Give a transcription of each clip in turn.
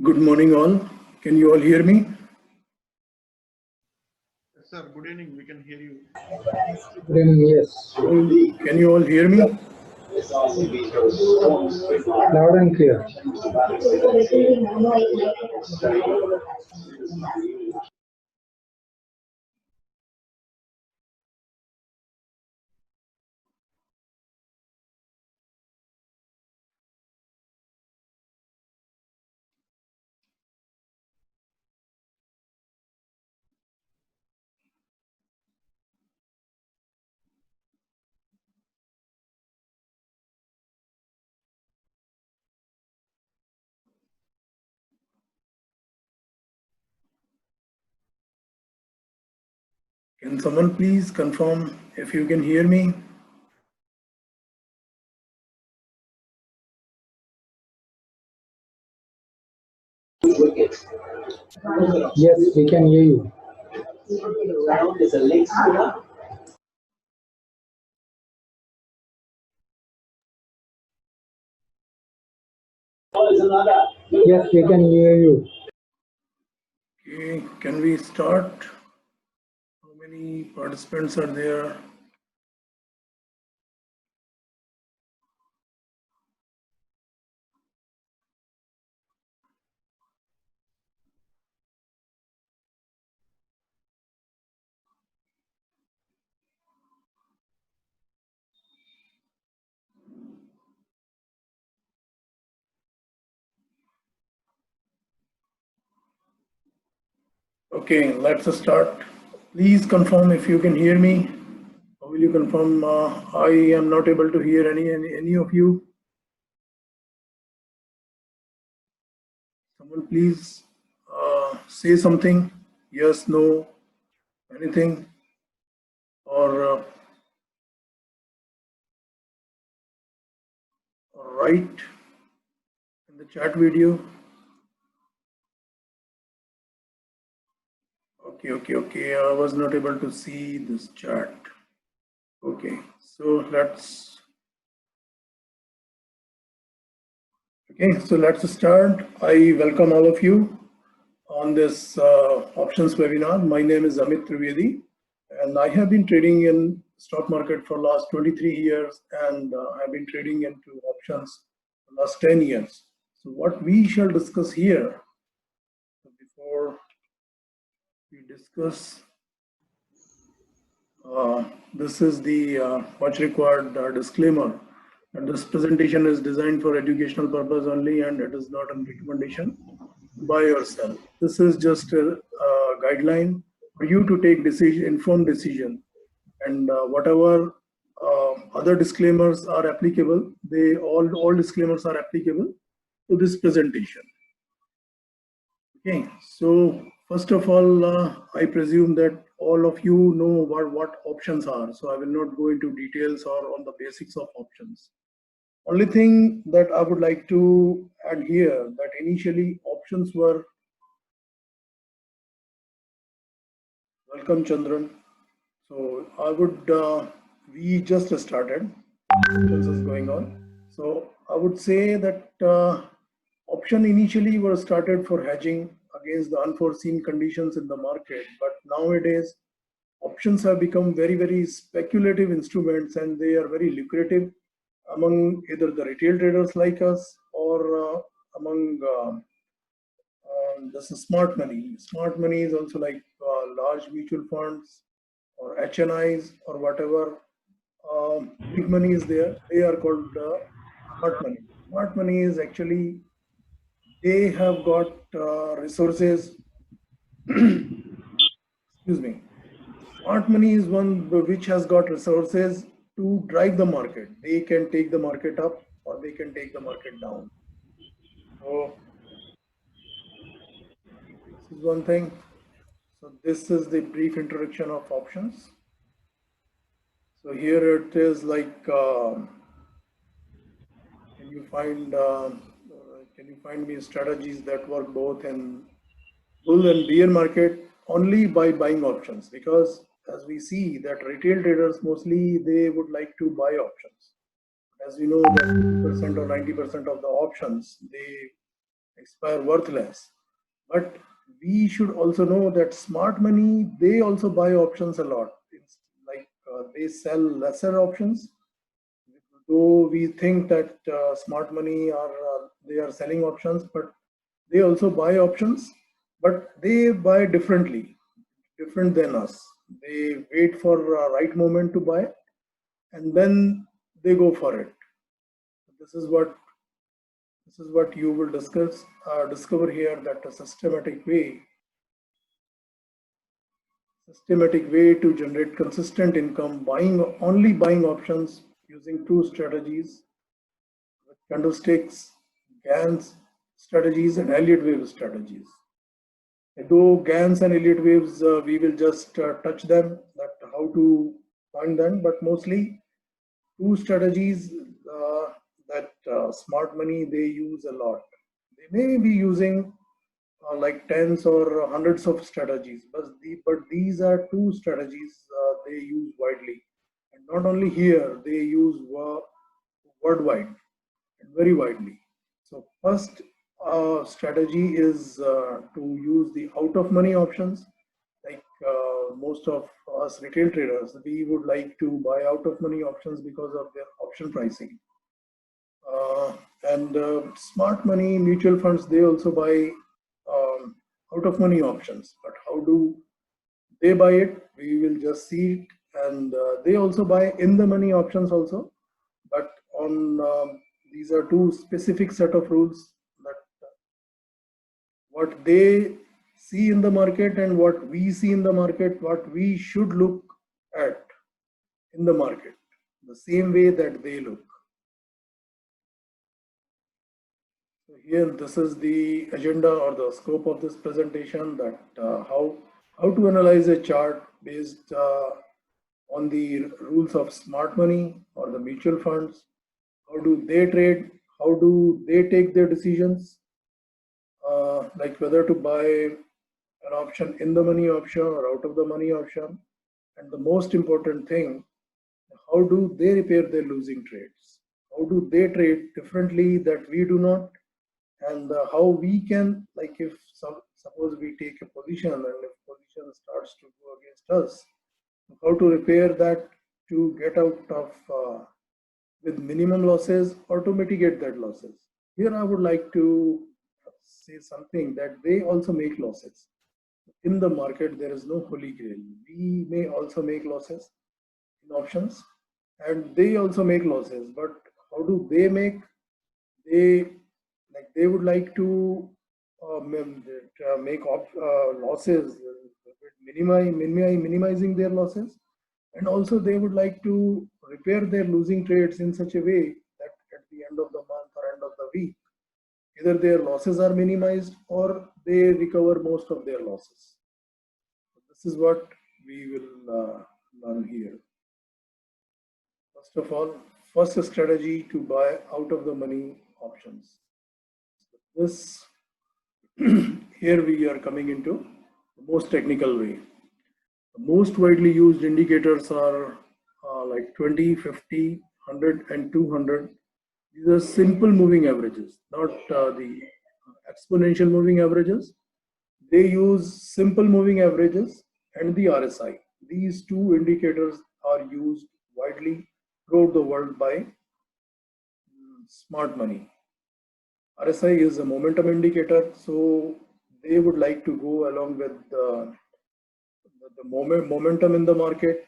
Good morning, all. Can you all hear me? Yes, sir. Good evening. We can hear you. Good evening, yes. Can you all hear me? Loud and clear. Can someone please confirm if you can hear me? Yes, we can hear you. Yes, we can hear you. Okay, can we start? How many participants are there? Okay, let's start. Please confirm if you can hear me. Or will you confirm I am not able to hear any of you? Someone please say something. Yes, no, anything. Or write in the chat video. Okay. I was not able to see this chat. Okay, so let's start. I welcome all of you on this options webinar. My name is Amit Trivedi, and I have been trading in stock market for last 23 years, and I've been trading into options for last 10 years. So what we shall discuss here, before we discuss, this is the much required disclaimer. And this presentation is designed for educational purpose only, and it is not a recommendation by yourself. This is just a guideline for you to take informed decision, and whatever other disclaimers are applicable, all disclaimers are applicable to this presentation. Okay, so first of all, I presume that all of you know what options are, so I will not go into details or on the basics of options. Only thing that I would like to add here, that initially options were, welcome Chandran. So I would, we just started, this is going on. So I would say that option initially were started for hedging against the unforeseen conditions in the market, but nowadays options have become very speculative instruments, and they are very lucrative among either the retail traders like us or among this is smart money. Smart money is also like large mutual funds or HNIs or whatever big money is there. They are called smart money. Smart money is actually, they have got resources. Excuse me. Smart money is one which has got resources to drive the market. They can take the market up or they can take the market down. So this is one thing. So this is the brief introduction of options. So here it is like, can you find me strategies that work both in bull and bear market only by buying options? Because as we see that retail traders mostly they would like to buy options. As we know that 80% or 90% of the options, they expire worthless. But we should also know that smart money, they also buy options a lot. It's like they sell lesser options. Though we think that smart money are they are selling options, but they also buy options, but they buy differently, different than us. They wait for right moment to buy, and then they go for it. This is what you will discover here, that a systematic way to generate consistent income, buying options using two strategies, with candlesticks, GANs strategies, and Elliott wave strategies. Though GANs and Elliott waves, we will just touch them, that how to find them, but mostly two strategies that smart money they use a lot. They may be using like tens or hundreds of strategies, but these are two strategies they use widely, and not only here, they use worldwide and very widely. So first strategy is to use the out of money options. Like most of us retail traders, we would like to buy out of money options because of their option pricing. And smart money mutual funds, they also buy out of money options. But how do they buy it? We will just see it. And they also buy in the money options also. But on these are two specific set of rules, that what they see in the market and what we see in the market, what we should look at in the market, the same way that they look. So here, this is the agenda or the scope of this presentation, that how to analyze a chart based on the rules of smart money or the mutual funds. How do they trade? How do they take their decisions? Like whether to buy an option in the money option or out of the money option. And the most important thing, how do they repair their losing trades? How do they trade differently that we do not? And how we can, like if suppose we take a position and if position starts to go against us, how to repair that to get out of with minimum losses or to mitigate that losses. Here I would like to say something, that they also make losses. In the market, there is no holy grail. We may also make losses in options, and they also make losses. But how do they make? They would like to make losses, minimizing their losses, and also they would like to repair their losing trades in such a way that at the end of the month or end of the week, either their losses are minimized or they recover most of their losses. This is what we will learn here. First of all, first strategy to buy out of the money options. This here we are coming into the most technical way. The most widely used indicators are like 20, 50, 100, and 200. These are simple moving averages, not the exponential moving averages. They use simple moving averages and the RSI. These two indicators are used widely throughout the world by smart money. RSI is a momentum indicator, so they would like to go along with the momentum in the market.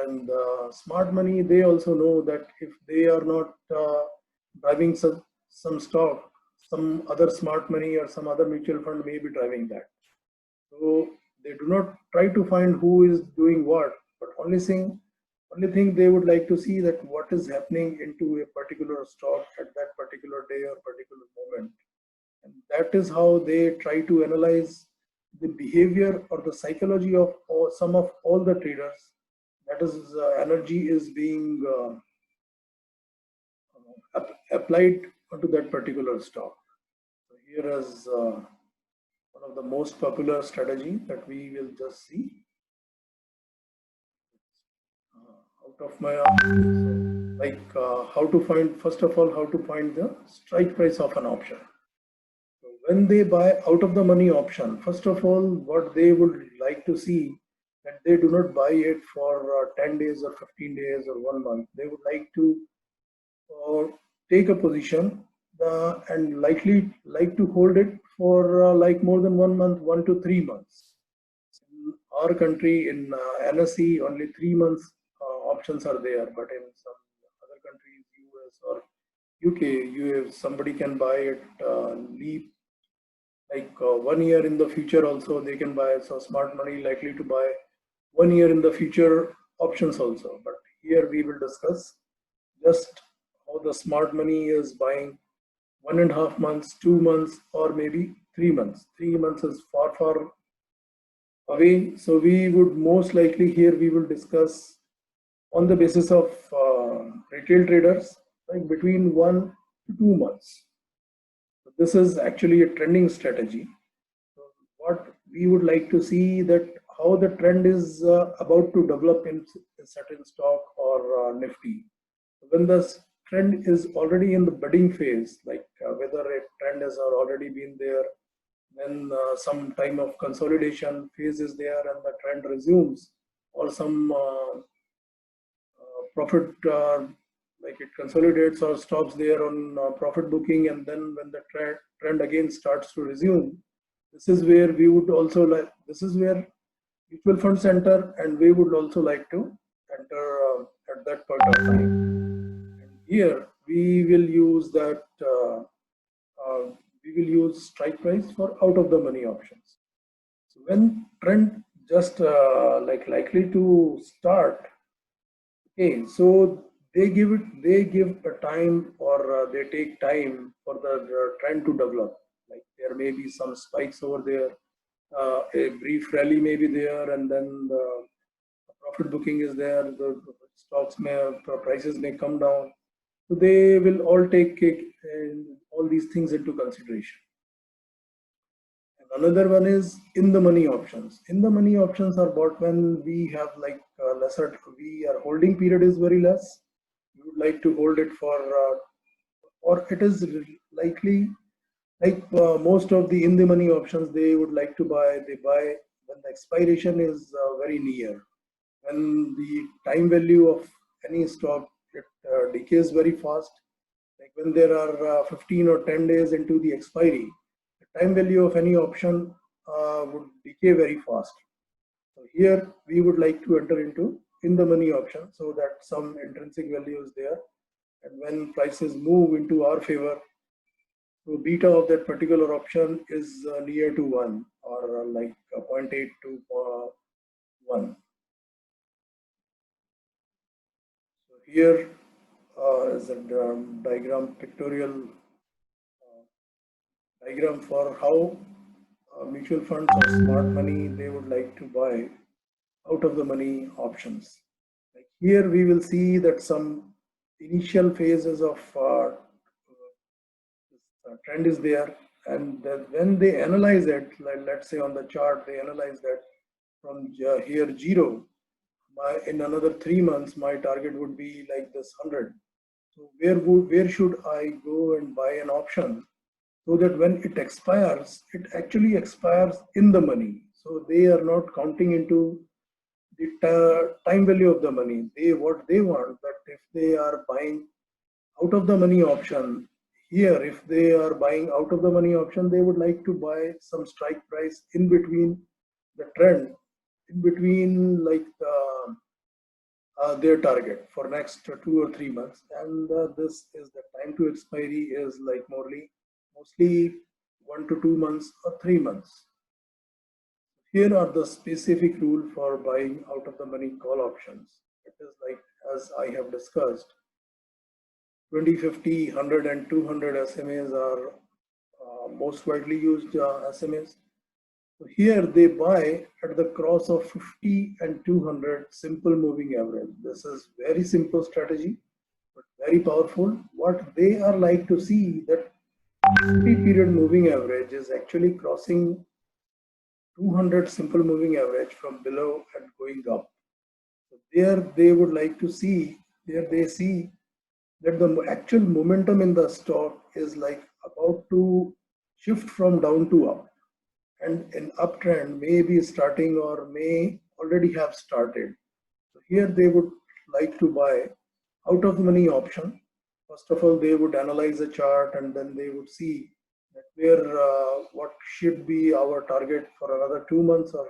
And smart money, they also know that if they are not driving some stock, some other smart money or some other mutual fund may be driving that. So they do not try to find who is doing what, but only thing they would like to see that what is happening into a particular stock at that particular day or particular moment. And that is how they try to analyze the behavior or the psychology of some of all the traders. That is, energy is being applied onto that particular stock. So here is one of the most popular strategy that we will just see. Out of my how to find, first of all, how to find the strike price of an option. So when they buy out of the money option, first of all, what they would like to see that they do not buy it for 10 days or 15 days or 1 month. They would like to take a position and likely like to hold it for like more than 1 month, 1 to 3 months. In our country, in NSE, only 3 months options are there, but in some other countries, US or UK, somebody can buy it leap like 1 year in the future also they can buy. So smart money likely to buy 1 year in the future options also. But here we will discuss just how the smart money is buying 1.5 months, 2 months, or maybe 3 months. 3 months is far away. So we would most likely here we will discuss on the basis of retail traders like between 1 to 2 months. So this is actually a trending strategy. So what we would like to see that how the trend is about to develop in a certain stock or Nifty. When the trend is already in the budding phase, like whether a trend has already been there, then some time of consolidation phase is there and the trend resumes, or some profit like it consolidates or stops there on profit booking, and then when the trend again starts to resume, this is where we would also like, this is where mutual funds enter, and we would also like to enter at that point of time. And here we will use that we will use strike price for out of the money options. So when trend just like likely to start, okay, so they give a time, or they take time for the trend to develop. Like there may be some spikes over there, a brief rally may be there, and then the profit booking is there. The stocks prices may come down. So they will all take all these things into consideration. And another one is in the money options. In the money options are bought when we have like lesser, our holding period is very less. We would like to hold it for, or it is likely like most of the in the money options they would like to buy. They buy when the expiration is very near. When the time value of any stock it decays very fast, like when there are 15 or 10 days into the expiry, the time value of any option would decay very fast. So here we would like to enter into in the money option so that some intrinsic value is there, and when prices move into our favor, so beta of that particular option is near to 1, or like 0.8 to 1. So here is a diagram, pictorial diagram for how mutual funds or smart money they would like to buy out of the money options. Like here we will see that some initial phases of trend is there, and when they analyze it, like let's say on the chart they analyze that from here 0, in another 3 months my target would be like this 100. So where should I go and buy an option so that when it expires, it actually expires in the money. So they are not counting into the time value of the money. What they want that if they are buying out of the money option, here if they are buying out of the money option, they would like to buy some strike price in between the trend, in between like their target for next 2 or 3 months, and this is the time to expiry is like mostly 1 to 2 months or 3 months. Here are the specific rule for buying out of the money call options. It is like as I have discussed, 20, 50, 100 and 200 SMAs are most widely used SMAs. So here they buy at the cross of 50 and 200 simple moving average. This is very simple strategy, but very powerful. What they are like to see that 50 period moving average is actually crossing 200 simple moving average from below and going up. So there they would like to see, there they see that the actual momentum in the stock is like about to shift from down to up, and an uptrend may be starting or may already have started. So here they would like to buy out of the money option. First of all, they would analyze the chart and then they would see that what should be our target for another 2 months or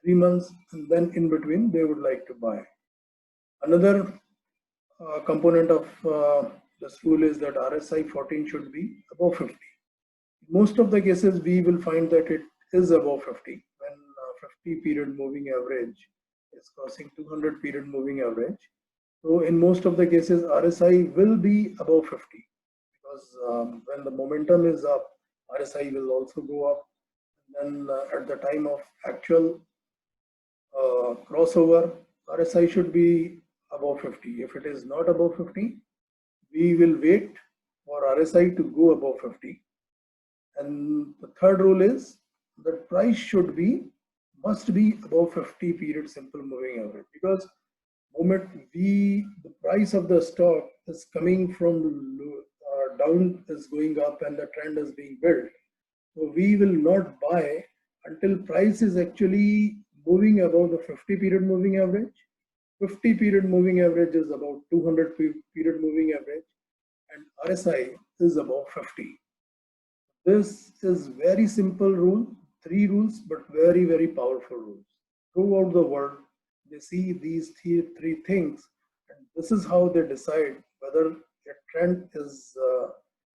3 months, and then in between they would like to buy. Another component of this rule is that RSI 14 should be above 50. Most of the cases we will find that it is above 50 when 50 period moving average is crossing 200 period moving average. So in most of the cases RSI will be above 50 because when the momentum is up, RSI will also go up. And then at the time of actual crossover, RSI should be above 50. If it is not above 50, we will wait for RSI to go above 50. And the third rule is that price must be above 50 period simple moving average, because moment the price of the stock is coming from down is going up and the trend is being built. So we will not buy until price is actually moving above the 50 period moving average. 50 period moving average is about 200 period moving average, and RSI is above 50. This is very simple rule, 3 rules, but very, very powerful rules. Throughout the world, they see these 3 things, and this is how they decide whether a trend is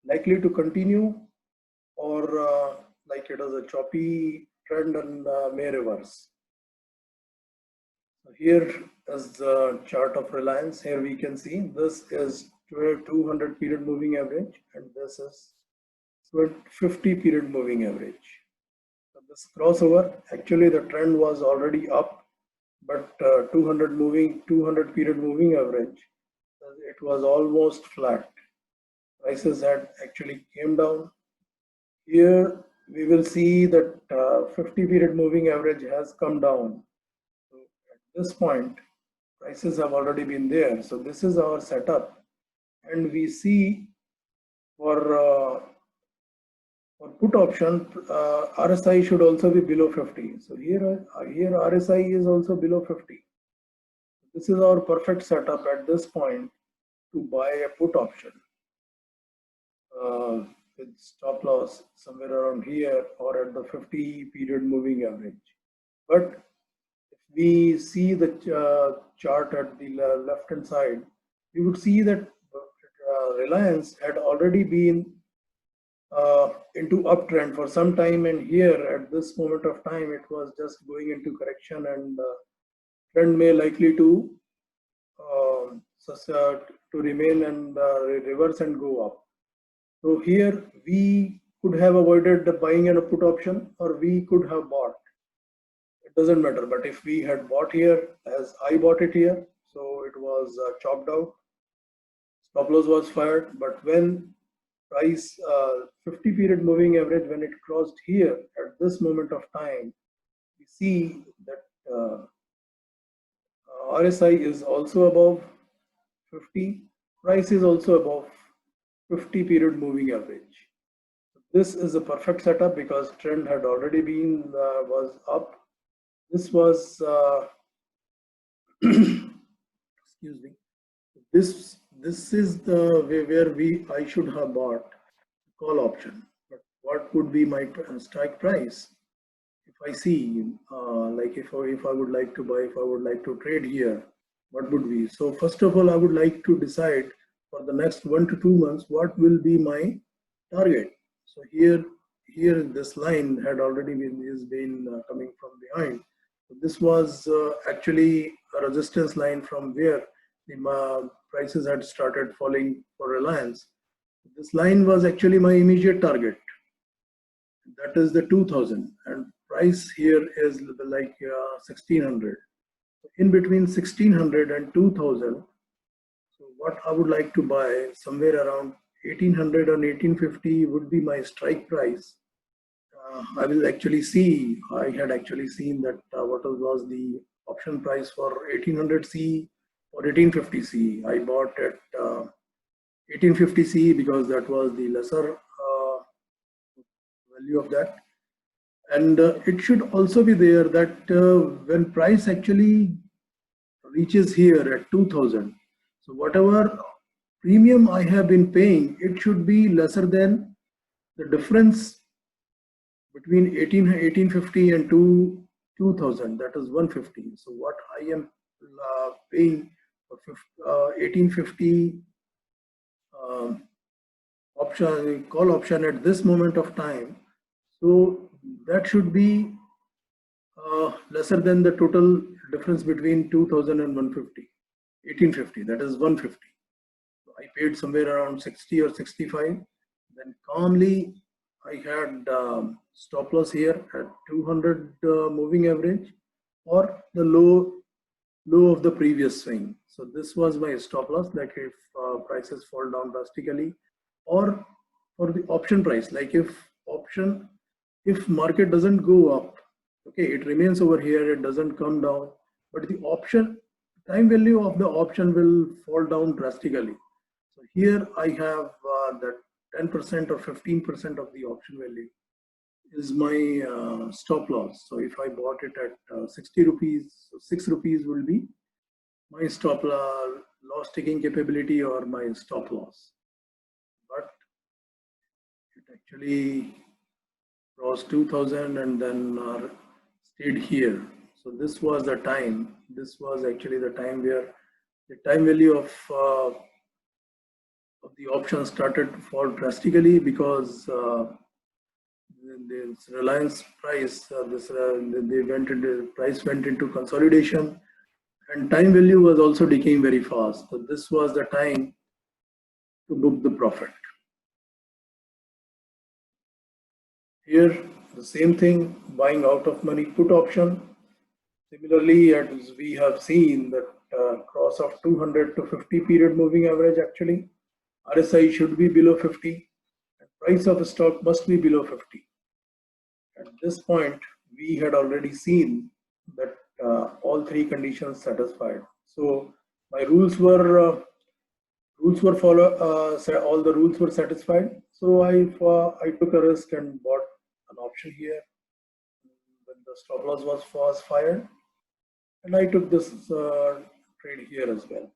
likely to continue or like it is a choppy trend and may reverse. So here is the chart of Reliance. Here we can see this is 200 period moving average, and this is 50 period moving average. So this crossover, actually the trend was already up, but 200 period moving average, it was almost flat. Prices had actually came down. Here we will see that 50 period moving average has come down. So at this point, prices have already been there. So this is our setup, and we see for put option, RSI should also be below 50. So here RSI is also below 50. This is our perfect setup at this point to buy a put option with stop loss somewhere around here or at the 50 period moving average. But if we see the chart at the left hand side, we would see that Reliance had already been into uptrend for some time, and here at this moment of time it was just going into correction, and trend may likely to remain and reverse and go up. So here we could have avoided the buying and a put option, or we could have bought. It doesn't matter, but if we had bought here, as I bought it here, so it was chopped out, stop loss was fired. But when price 50 period moving average, when it crossed here at this moment of time, we see that RSI is also above 50, price is also above 50 period moving average. This is a perfect setup because trend had already been was up. This was excuse me. This is the way where I should have bought call option. But what would be my strike price? If I see like if I would like to buy, if I would like to trade here, what would be? So first of all, I would like to decide for the next 1 to 2 months what will be my target. So here this line had already been coming from behind. So this was actually a resistance line from where the prices had started falling for Reliance. This line was actually my immediate target. That is the 2000, and price here is like 1600. In between 1600 and 2000, so what I would like to buy somewhere around 1800 or 1850 would be my strike price. I will actually see, I had actually seen that what was the option price for 1800C or 1850C. I bought at 1850C because that was the lesser value of that. And it should also be there that when price actually reaches here at 2000, so whatever premium I have been paying, it should be lesser than the difference between 1850 and 2000, that is 150. So what I am paying for 1850 option, call option at this moment of time, so that should be lesser than the total difference between 2000 and 150, 1850, that is 150. So I paid somewhere around 60 or 65. Then calmly I had stop loss here at 200 moving average or the low of the previous swing. So this was my stop loss, like if prices fall down drastically, or for the option price, like if market doesn't go up, okay, it remains over here, it doesn't come down, but the option time value of the option will fall down drastically. So here I have that 10% or 15% of the option value is my stop loss. So if I bought it at 60 rupees, so 6 rupees will be my stop loss taking capability or my stop loss. But it actually crossed 2000 and then stayed here. So this was the time. This was actually the time where the time value of the option started to fall drastically because the Reliance price, price went into consolidation, and time value was also decaying very fast. So this was the time to book the profit. Here, the same thing, buying out of money put option. Similarly, as we have seen that cross of 200 to 50 period moving average, actually, RSI should be below 50, and price of a stock must be below 50. At this point, we had already seen that all three conditions satisfied. So my rules were followed. All the rules were satisfied. So I took a risk and bought an option here when the stop loss was fired, and I took this trade here as well.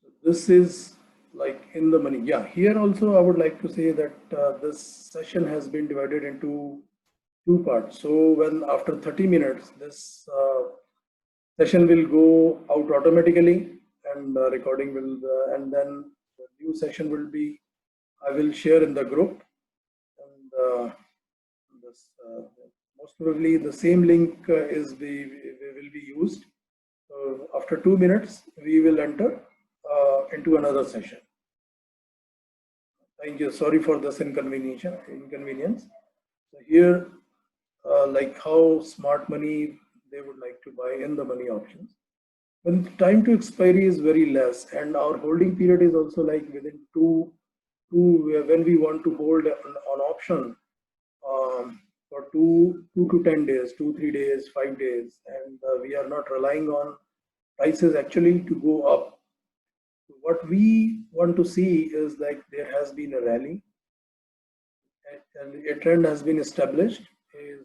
So this is like in the money. Yeah, here also I would like to say that this session has been divided into two parts. So when after 30 minutes, this session will go out automatically, and recording will, and then the new session will be, I will share in the group, and this, most probably the same link will be used. So after 2 minutes, we will enter into another session. Thank you. Sorry for this inconvenience. So here, like how smart money they would like to buy in the money options. When time to expiry is very less, and our holding period is also like within two when we want to hold an option for 2 to 10 days, 2-3 days, 5 days, and we are not relying on prices actually to go up. What we want to see is like there has been a rally and a trend has been established, a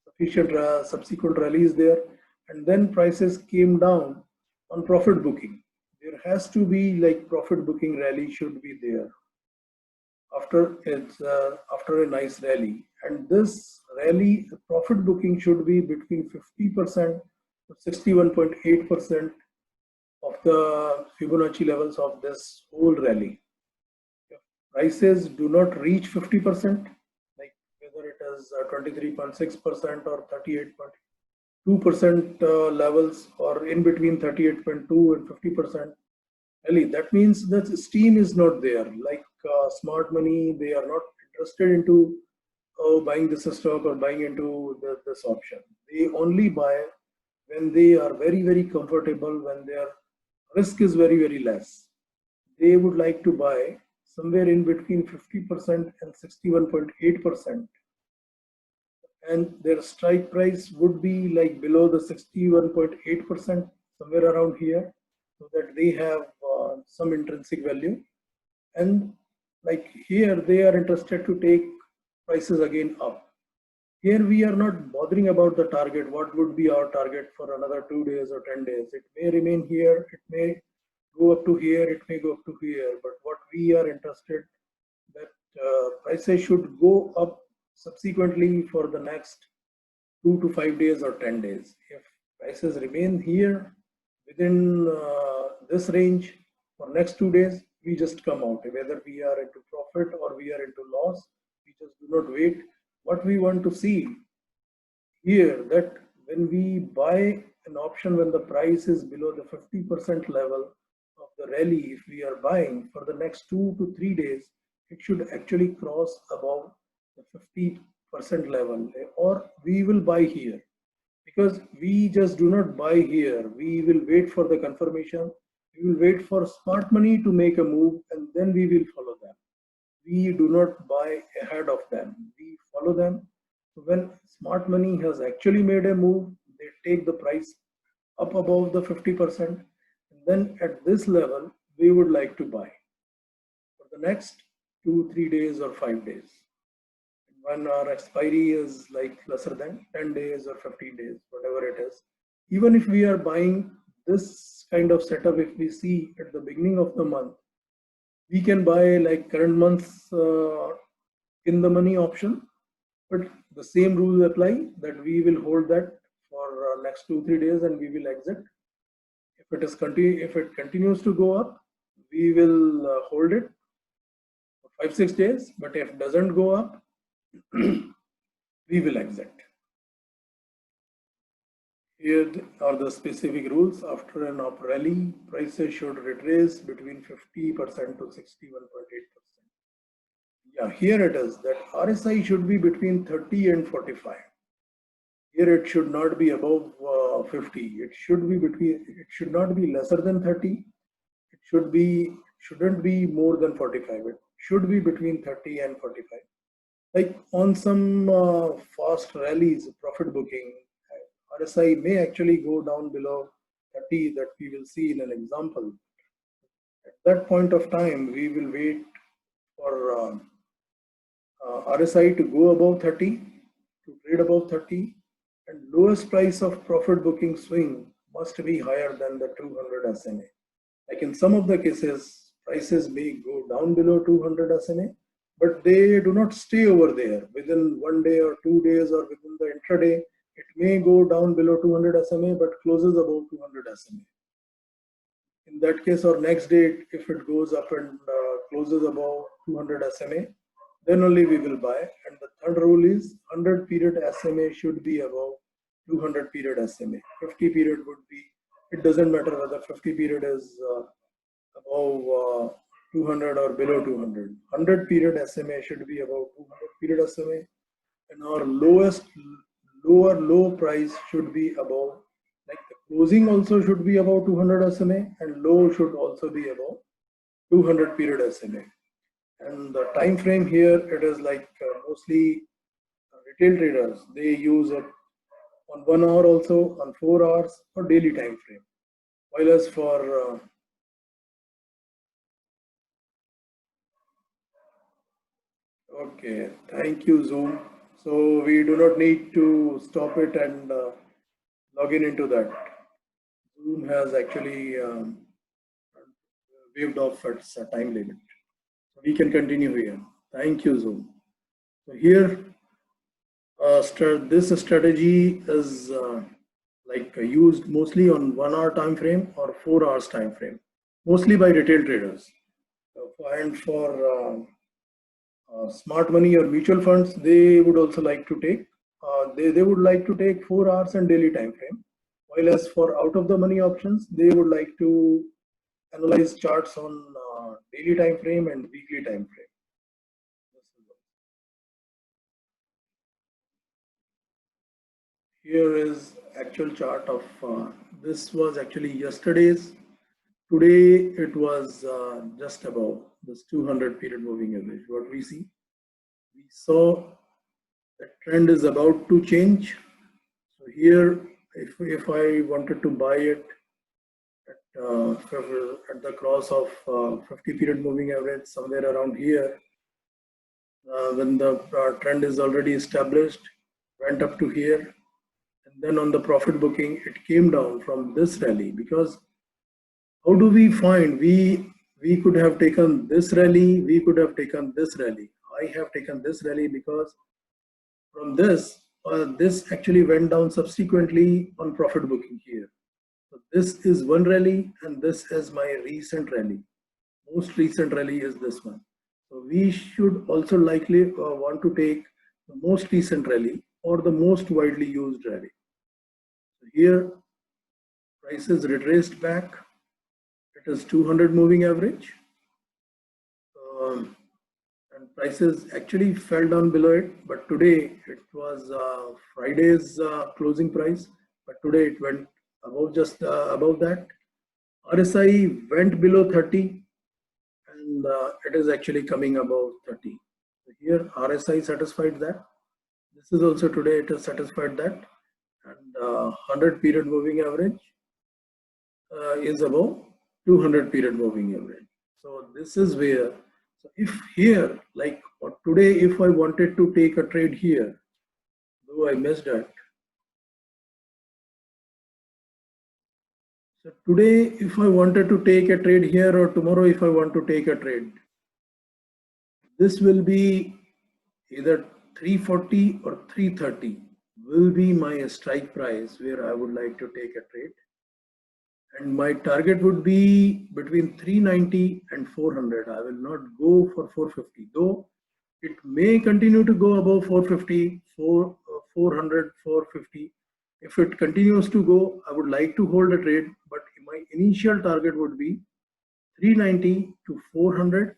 sufficient subsequent rally is there, and then prices came down on profit booking. There has to be like profit booking rally should be there after a nice rally, and this rally profit booking should be between 50% to 61.8% of the Fibonacci levels of this whole rally. If prices do not reach 50%, like whether it is 23.6% or 38.2% levels, or in between 38.2 and 50%, really, that means that steam is not there. Like smart money, they are not interested into buying this stock or buying into this option. They only buy when they are very, very comfortable, when their risk is very, very less. They would like to buy somewhere in between 50% and 61.8%. And their strike price would be like below the 61.8%, somewhere around here. so that they have some intrinsic value. And like here, they are interested to take prices again up. Here we are not bothering about the target. What would be our target for another 2 days or 10 days? It may remain here. It may go up to here. It may go up to here. But what we are interested that prices should go up subsequently for the next 2 to 5 days or 10 days. If prices remain here within this range for next 2 days, we just come out. Whether we are into profit or we are into loss, we just do not wait. What we want to see here that when we buy an option when the price is below the 50% level of the rally, if we are buying for the next 2 to 3 days, it should actually cross above the 50% level, or we will buy here, because we just do not buy here. We will wait for the confirmation. We will wait for smart money to make a move, and then we will follow them. We do not buy ahead of them. We follow them. So when smart money has actually made a move, they take the price up above the 50%. And then at this level, we would like to buy for the next 2, 3 days or 5 days. When our expiry is like lesser than 10 days or 15 days, whatever it is. Even if we are buying this kind of setup, if we see at the beginning of the month, we can buy like current month's in the money option, but the same rules apply that we will hold that for next 2, 3 days and we will exit. If it continues to go up, we will hold it for 5, 6 days. But if it doesn't go up, we will exit. Here are the specific rules. After an up rally, prices should retrace between 50% to 61.8%. Yeah, here it is that RSI should be between 30 and 45. Here it should not be above 50. It should be between. It should not be lesser than 30. It shouldn't be more than 45. It should be between 30 and 45. Like on some fast rallies, profit booking, RSI may actually go down below 30, that we will see in an example. At that point of time, we will wait for RSI to go above 30, to trade above 30, and lowest price of profit booking swing must be higher than the 200 SMA. Like in some of the cases, prices may go down below 200 SMA, but they do not stay over there within 1 day or 2 days or within the intraday. It may go down below 200 SMA but closes above 200 SMA. In that case, or next day, if it goes up and closes above 200 SMA, then only we will buy. And the third rule is 100 period SMA should be above 200 period SMA. 50 period would be, it doesn't matter whether 50 period is above 200 or below 200. 100 period SMA should be above 200 period SMA, and our low price should be above, like the closing also should be above 200 SMA, and low should also be above 200 period SMA. And the time frame here, it is like mostly retail traders, they use it on 1 hour also, on 4 hours, or daily time frame. While as for okay, thank you, Zoom. So we do not need to stop it and log into that. Zoom has actually waived off its time limit. So we can continue here. Thank you, Zoom. So here, this strategy is used mostly on 1 hour time frame or 4 hours time frame, mostly by retail traders. And for smart money or mutual funds, they would also like to take they would like to take 4 hours and daily time frame, while as for out of the money options, they would like to analyze charts on daily time frame and weekly time frame. Here is actual chart of this was actually yesterday's. Today it was just above this 200 period moving average. What we saw the trend is about to change. So here, if I wanted to buy it at the cross of 50 period moving average, somewhere around here, when the trend is already established, went up to here, and then on the profit booking, it came down from this rally. Because how do we find we could have taken this rally, we could have taken this rally. I have taken this rally because from this, this actually went down subsequently on profit booking here. So this is one rally, and this is my recent rally. Most recent rally is this one. So we should also likely want to take the most recent rally or the most widely used rally. So here, prices retraced back. It is 200 moving average. And prices actually fell down below it, but today it was Friday's closing price, but today it went above, just above that. RSI went below 30, and it is actually coming above 30. So here RSI satisfied that. This is also today it has satisfied that, and 100 period moving average is above 200 period moving average. So this is where, so if here, like today, if I wanted to take a trade here, though I missed it. So today, if I wanted to take a trade here, or tomorrow if I want to take a trade, this will be either 340 or 330 will be my strike price where I would like to take a trade. And my target would be between 390 and 400. I will not go for 450, though it may continue to go above 450, 400, 450. If it continues to go, I would like to hold a trade, but my initial target would be 390 to 400.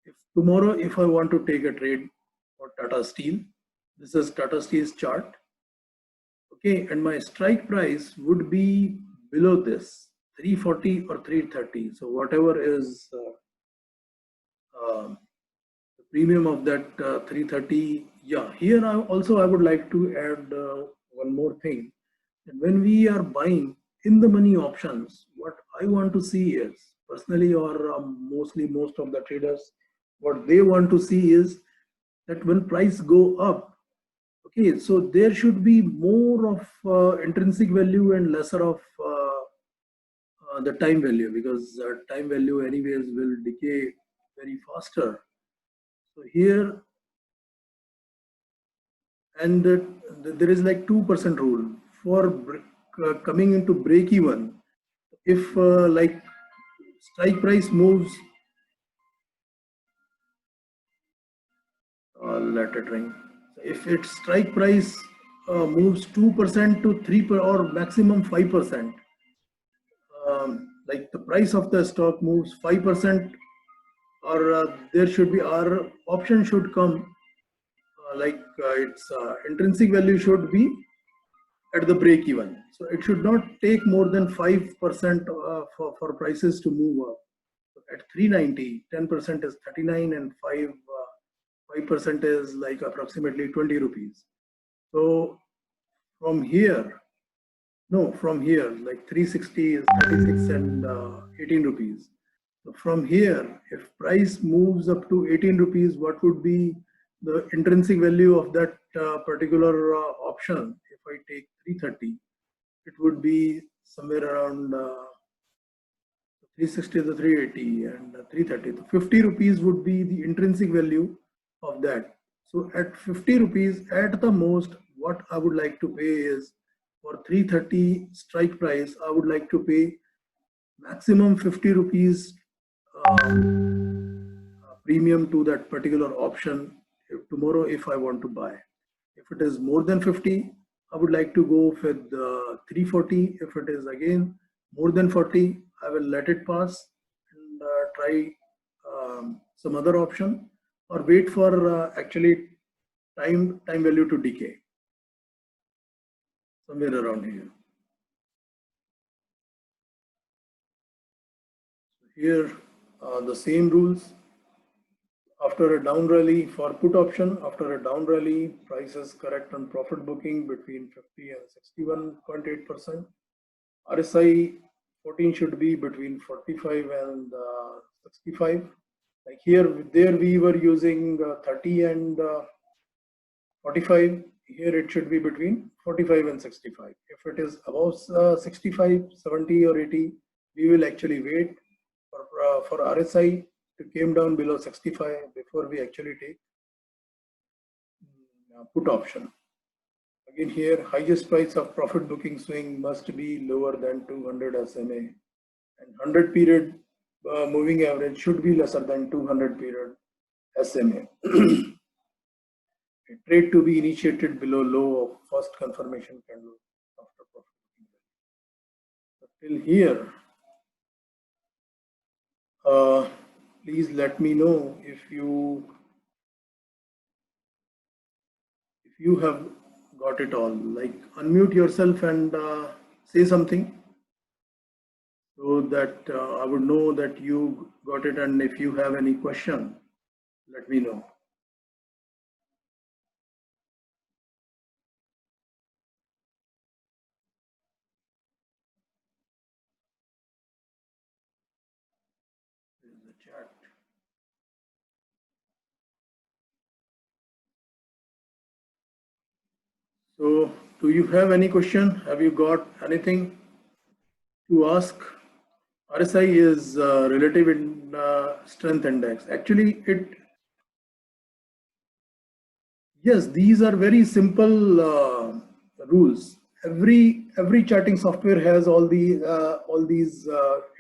If tomorrow, if I want to take a trade for Tata Steel, this is Tata Steel's chart. Okay, and my strike price would be below this, 340 or 330. So whatever is the premium of that 330. Yeah, here I would like to add one more thing. And when we are buying in the money options, what I want to see is personally, or mostly most of the traders, what they want to see is that when price go up, okay, so there should be more of intrinsic value and lesser of the time value, because time value anyways will decay very faster. So here, and there is like 2% rule for coming into break even. If like strike price moves, let it ring. If its strike price moves 2% to 3% or maximum 5%, like the price of the stock moves 5%, or there should be, our option should come its intrinsic value should be at the break even. So it should not take more than 5% for prices to move up. So at 390, 10% is 39, and 5% is like approximately 20 rupees. So from here, no, from here, like 360 is 36 and 18 rupees. So from here, if price moves up to 18 rupees, what would be the intrinsic value of that particular option? If I take 330, it would be somewhere around 360 to 380 and 330. So 50 rupees would be the intrinsic value of that. So at 50 rupees at the most, what I would like to pay is, for 330 strike price, I would like to pay maximum 50 rupees premium to that particular option tomorrow if I want to buy. If it is more than 50, I would like to go with 340. If it is again more than 40, I will let it pass and try some other option, or wait for actually time value to decay somewhere around here. Here the same rules. After a down rally for put option, after a down rally, prices correct on profit booking between 50 and 61.8%. RSI 14 should be between 45 and 65. Like here, there we were using 30 and 45. Here it should be between 45 and 65. If it is above 65, 70 or 80, we will actually wait for RSI to came down below 65 before we actually take put option. Again here, highest price of profit booking swing must be lower than 200 SMA, and 100 period moving average should be lesser than 200 period SMA. A trade to be initiated below low of first confirmation candle after profit booking. So till here, please let me know if you have got it all. Like unmute yourself and say something so that I would know that you got it, and if you have any question, let me know. This is the chat. So do you have any question? Have you got anything to ask? RSI is relative in strength index. Actually, yes, these are very simple rules. Every charting software has all these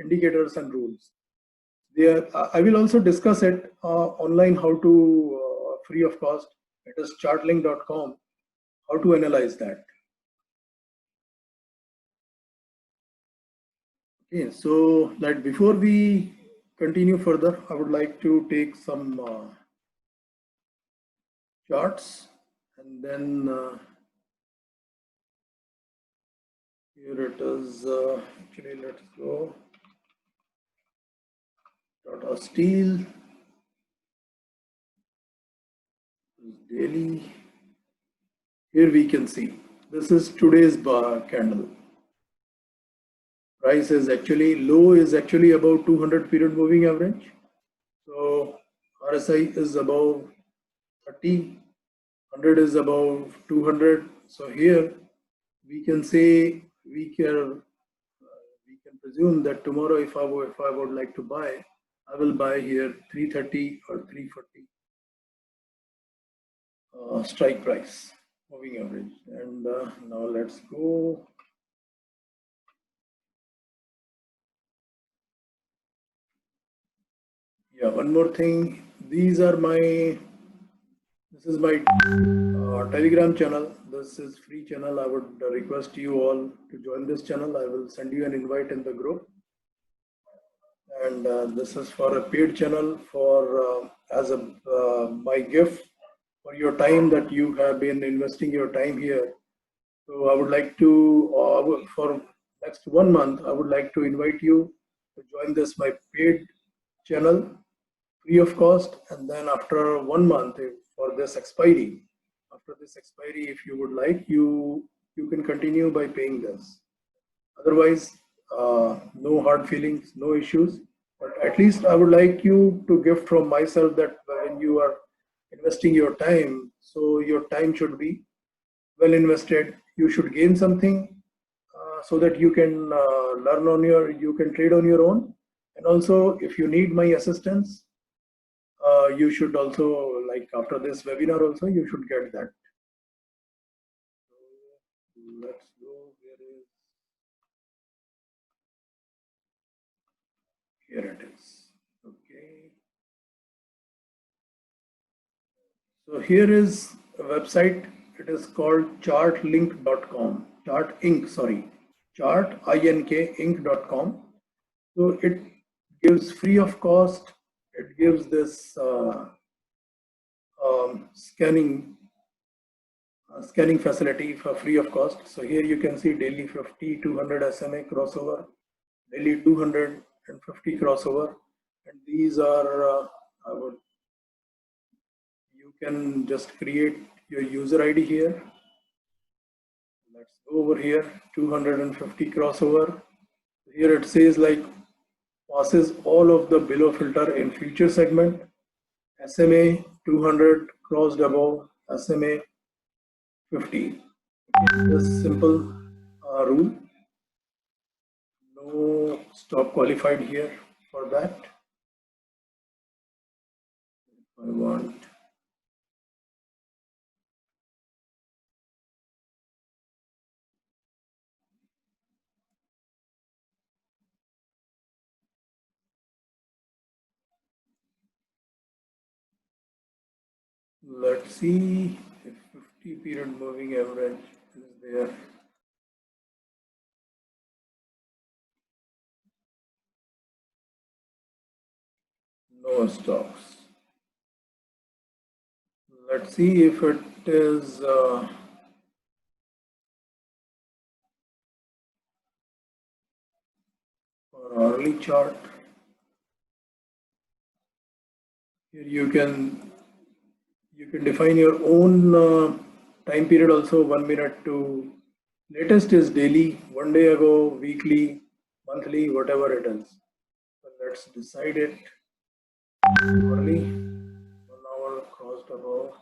indicators and rules. I will also discuss it online how to free of cost. It is chartlink.com. How to analyze that. Okay, so like before we continue further, I would like to take some charts, and then here it is. Actually, let's go. Tata Steel daily. Here we can see this is today's bar candle. Price is actually low is actually about 200 period moving average. So RSI is above 30, 100 is above 200. So here we can say we can presume that tomorrow if I would like to buy, I will buy here 330 or 340 strike price moving average. And now let's go. Yeah, one more thing. This is my Telegram channel. This is free channel. I would request you all to join this channel. I will send you an invite in the group. And this is for a paid channel for as a my gift for your time that you have been investing your time here. So I would like to for next 1 month I would like to invite you to join this my paid channel free of cost, and then after 1 month for this expiry, if you would like, you can continue by paying this. Otherwise, no hard feelings, no issues. But at least I would like you to gift from myself that when you are investing your time, so your time should be well invested. You should gain something so that you can you can trade on your own. And also, if you need my assistance, you should also, like after this webinar also, you should get that. So let's go. Here it is. Okay. So here is a website. It is called chartlink.com. Chartink.com. So it gives free of cost. It gives this scanning facility for free of cost. So here you can see daily 50, 200 SMA crossover, daily 250 crossover, and these are you can just create your user ID here. Let's go over here, 250 crossover. Here it says like passes all of the below filter in future segment, SMA 200 crossed above SMA 50. Just simple rule. No stop qualified here for that. I want let's see if 50 period moving average is there. No stocks. Let's see if it is for hourly chart. Here you can define your own time period also, 1 minute to latest is daily, 1 day ago, weekly, monthly, whatever it is. So let's decide it. Hourly, 1 hour crossed above.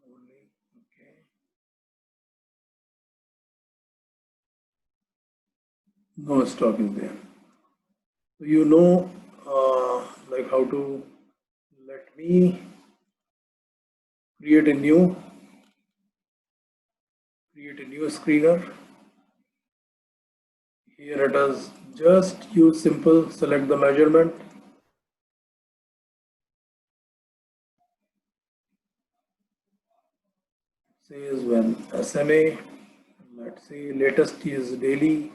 Hourly, okay. No stock is there. So you know like how to let me create a new screener. Here it is, just use simple, select the measurement. Says when SMA, let's see, latest is daily,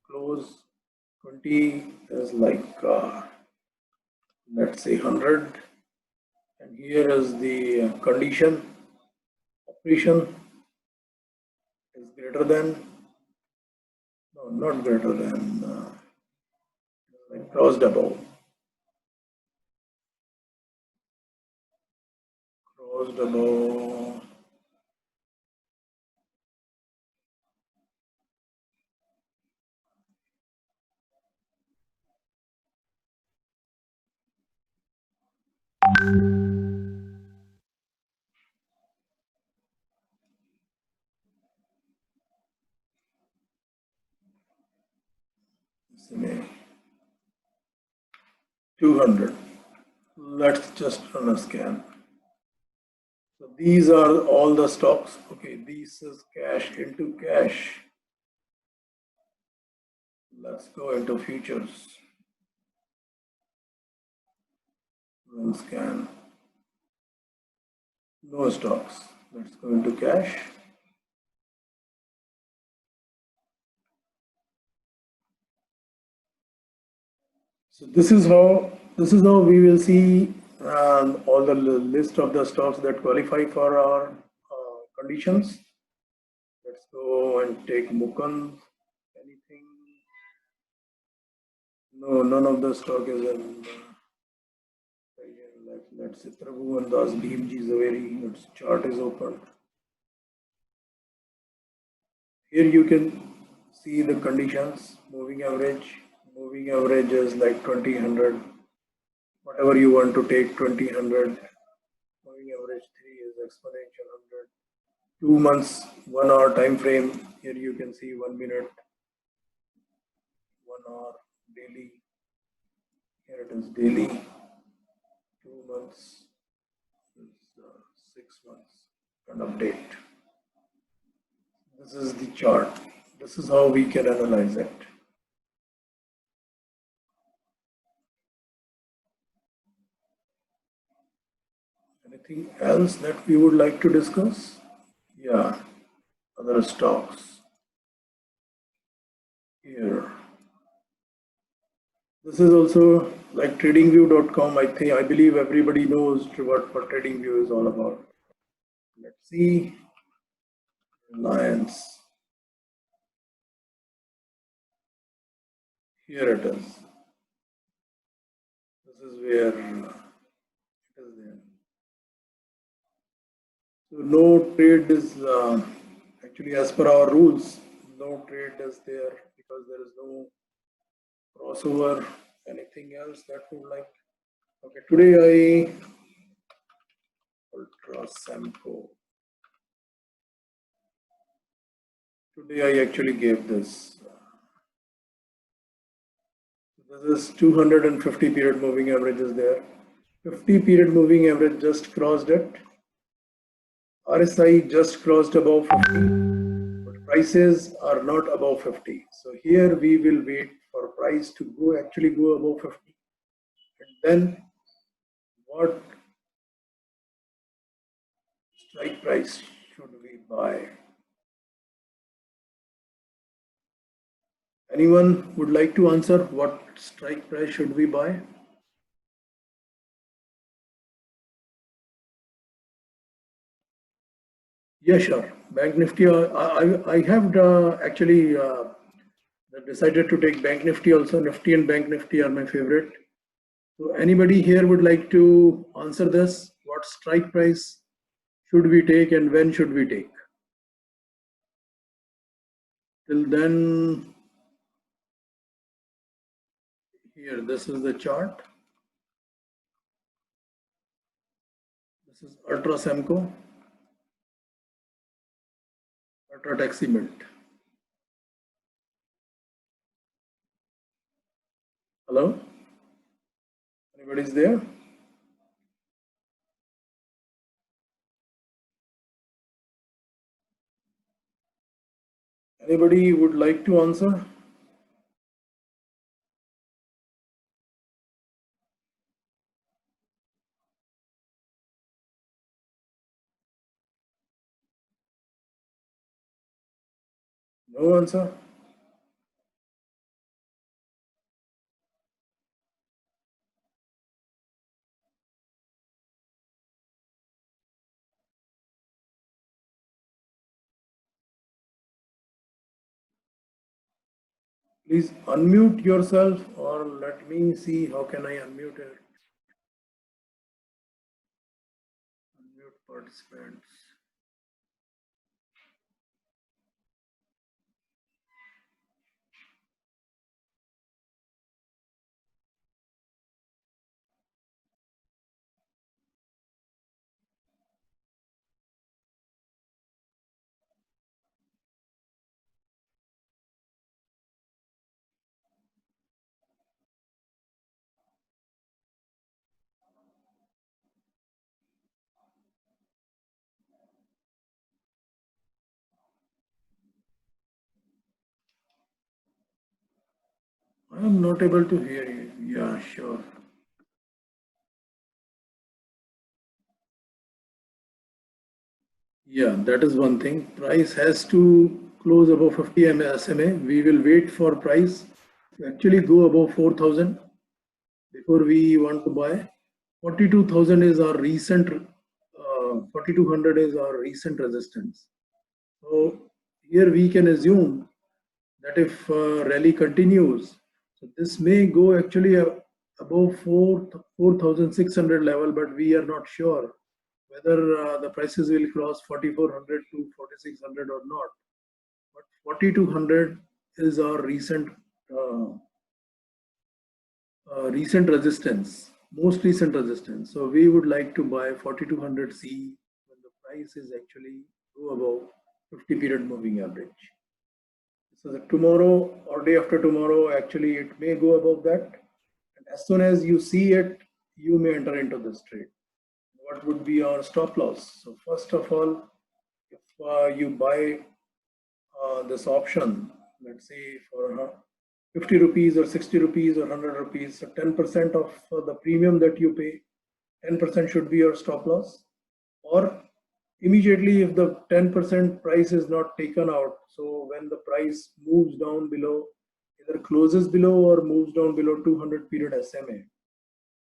close 20 is like let's say 100, and here is the condition, operation is greater than, no, not greater than, like crossed above, crossed above, SMA 200. Let's just run a scan. So these are all the stocks. Okay, this is cash into cash. Let's go into futures. Run scan. No stocks. Let's go into cash. So this is how we will see all the list of the stocks that qualify for our conditions. Let's go and take Mukund. Anything? No, none of the stock is in. Let's say Prabhu and Das BMG Zaveri. Its chart is open. Here you can see the conditions. Moving average. Moving average is like 2000. Whatever you want to take, 2000. Moving average 3 is exponential 100. 2 months, 1 hour time frame. Here you can see 1 minute, 1 hour, daily. Here it is daily. 2 months, 6 months, and update. This is the chart. This is how we can analyze it. Anything else that we would like to discuss? Yeah, other stocks. Here. This is also like tradingview.com. I believe everybody knows what TradingView is all about. Let's see. Reliance. Here it is. This is where it is there. So no trade is actually, as per our rules, no trade is there because there is no crossover, anything else that would like. Okay, today Ultra Samco. Today I actually gave this. This is 250 period moving average is there. 50 period moving average just crossed it. RSI just crossed above 50, but prices are not above 50. So here we will wait for price to actually go above 50. And then what strike price should we buy? Anyone would like to answer what strike price should we buy? Yeah, sure. Bank Nifty, I have actually decided to take Bank Nifty also. Nifty and Bank Nifty are my favorite. So anybody here would like to answer this? What strike price should we take and when should we take? Till then, here, this is the chart. This is Ultra Semco, Ultra Tech Cement. Hello? Anybody's there? Anybody would like to answer? No answer? Please unmute yourself or let me see how can I unmute it. Unmute participants. I am not able to hear you. Yeah, sure. Yeah, that is one thing. Price has to close above 50 SMA. We will wait for price to actually go above 4,000 before we want to buy. 42,000 is our recent, 4,200 is our recent resistance. So here we can assume that if rally continues, so this may go actually above 4,600 level, but we are not sure whether the prices will cross 4,400 to 4,600 or not. But 4,200 is our uh, recent resistance, most recent resistance. So we would like to buy 4,200C when the price is actually go above 50 period moving average. So that tomorrow or day after tomorrow, actually it may go above that. And as soon as you see it, you may enter into this trade. What would be our stop loss? So first of all, if you buy this option, let's say for 50 rupees or 60 rupees or 100 rupees, so 10% of the premium that you pay, 10% should be your stop loss. Or immediately if the 10% price is not taken out, so when the price moves down below, either closes below or moves down below 200 period SMA,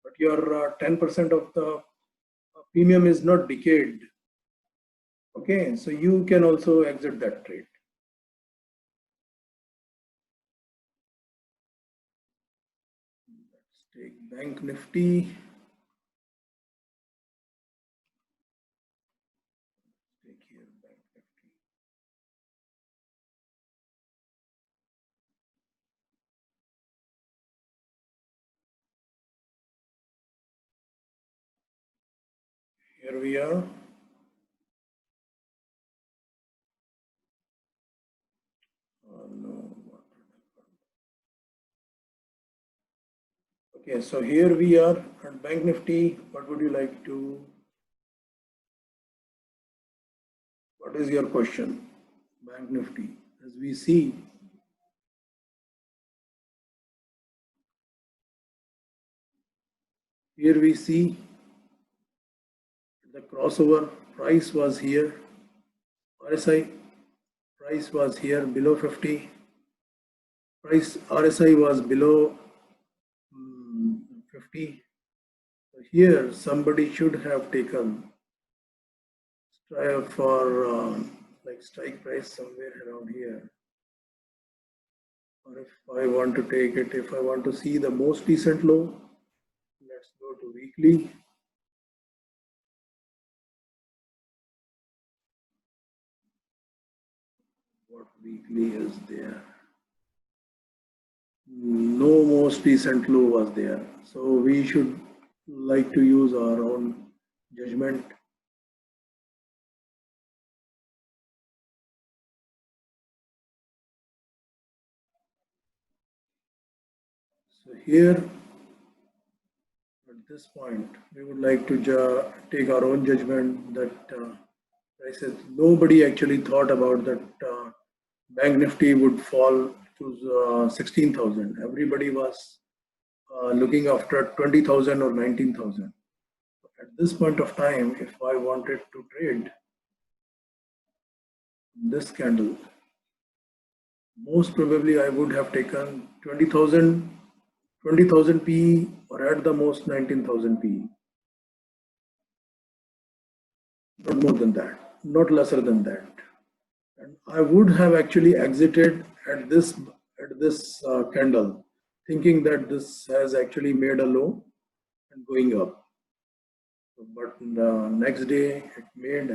but your 10% of the premium is not decayed. Okay, so you can also exit that trade. Let's take Bank Nifty. Here we are. No. Okay, so here we are at Bank Nifty. What would you like to? What is your question? Bank Nifty, as we see, here we see the crossover price was here, RSI price was here below 50, price RSI was below 50. So here somebody should have taken for like strike price somewhere around here. Or if I want to take it, if I want to see the most recent low, let's go to weekly. What weekly is there? No most recent low was there. So we should like to use our own judgment. So here at this point, we would like to take our own judgment that prices. Nobody actually thought about that Bank Nifty would fall to 16,000. Everybody was looking after 20,000 or 19,000. At this point of time, if I wanted to trade this candle, most probably I would have taken 20,000 PE or at the most 19,000 PE. Not more than that, not lesser than that. And I would have actually exited at this candle, thinking that this has actually made a low and going up. But the next day it made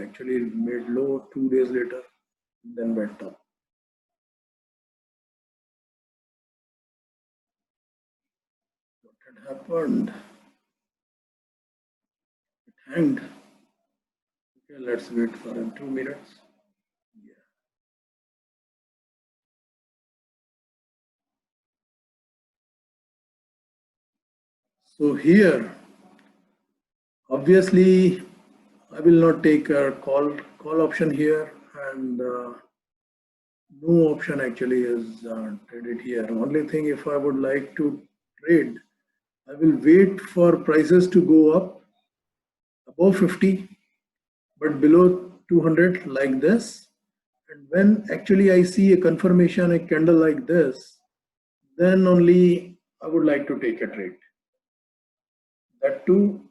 low 2 days later, then went up. What had happened? It hanged. Okay, let's wait for 2 minutes. Yeah. So here, obviously, I will not take a call option here, and no option actually is traded here. Only thing, if I would like to trade, I will wait for prices to go up above 50, but below 200 like this. And when actually I see a confirmation, a candle like this, then only I would like to take a trade. That too,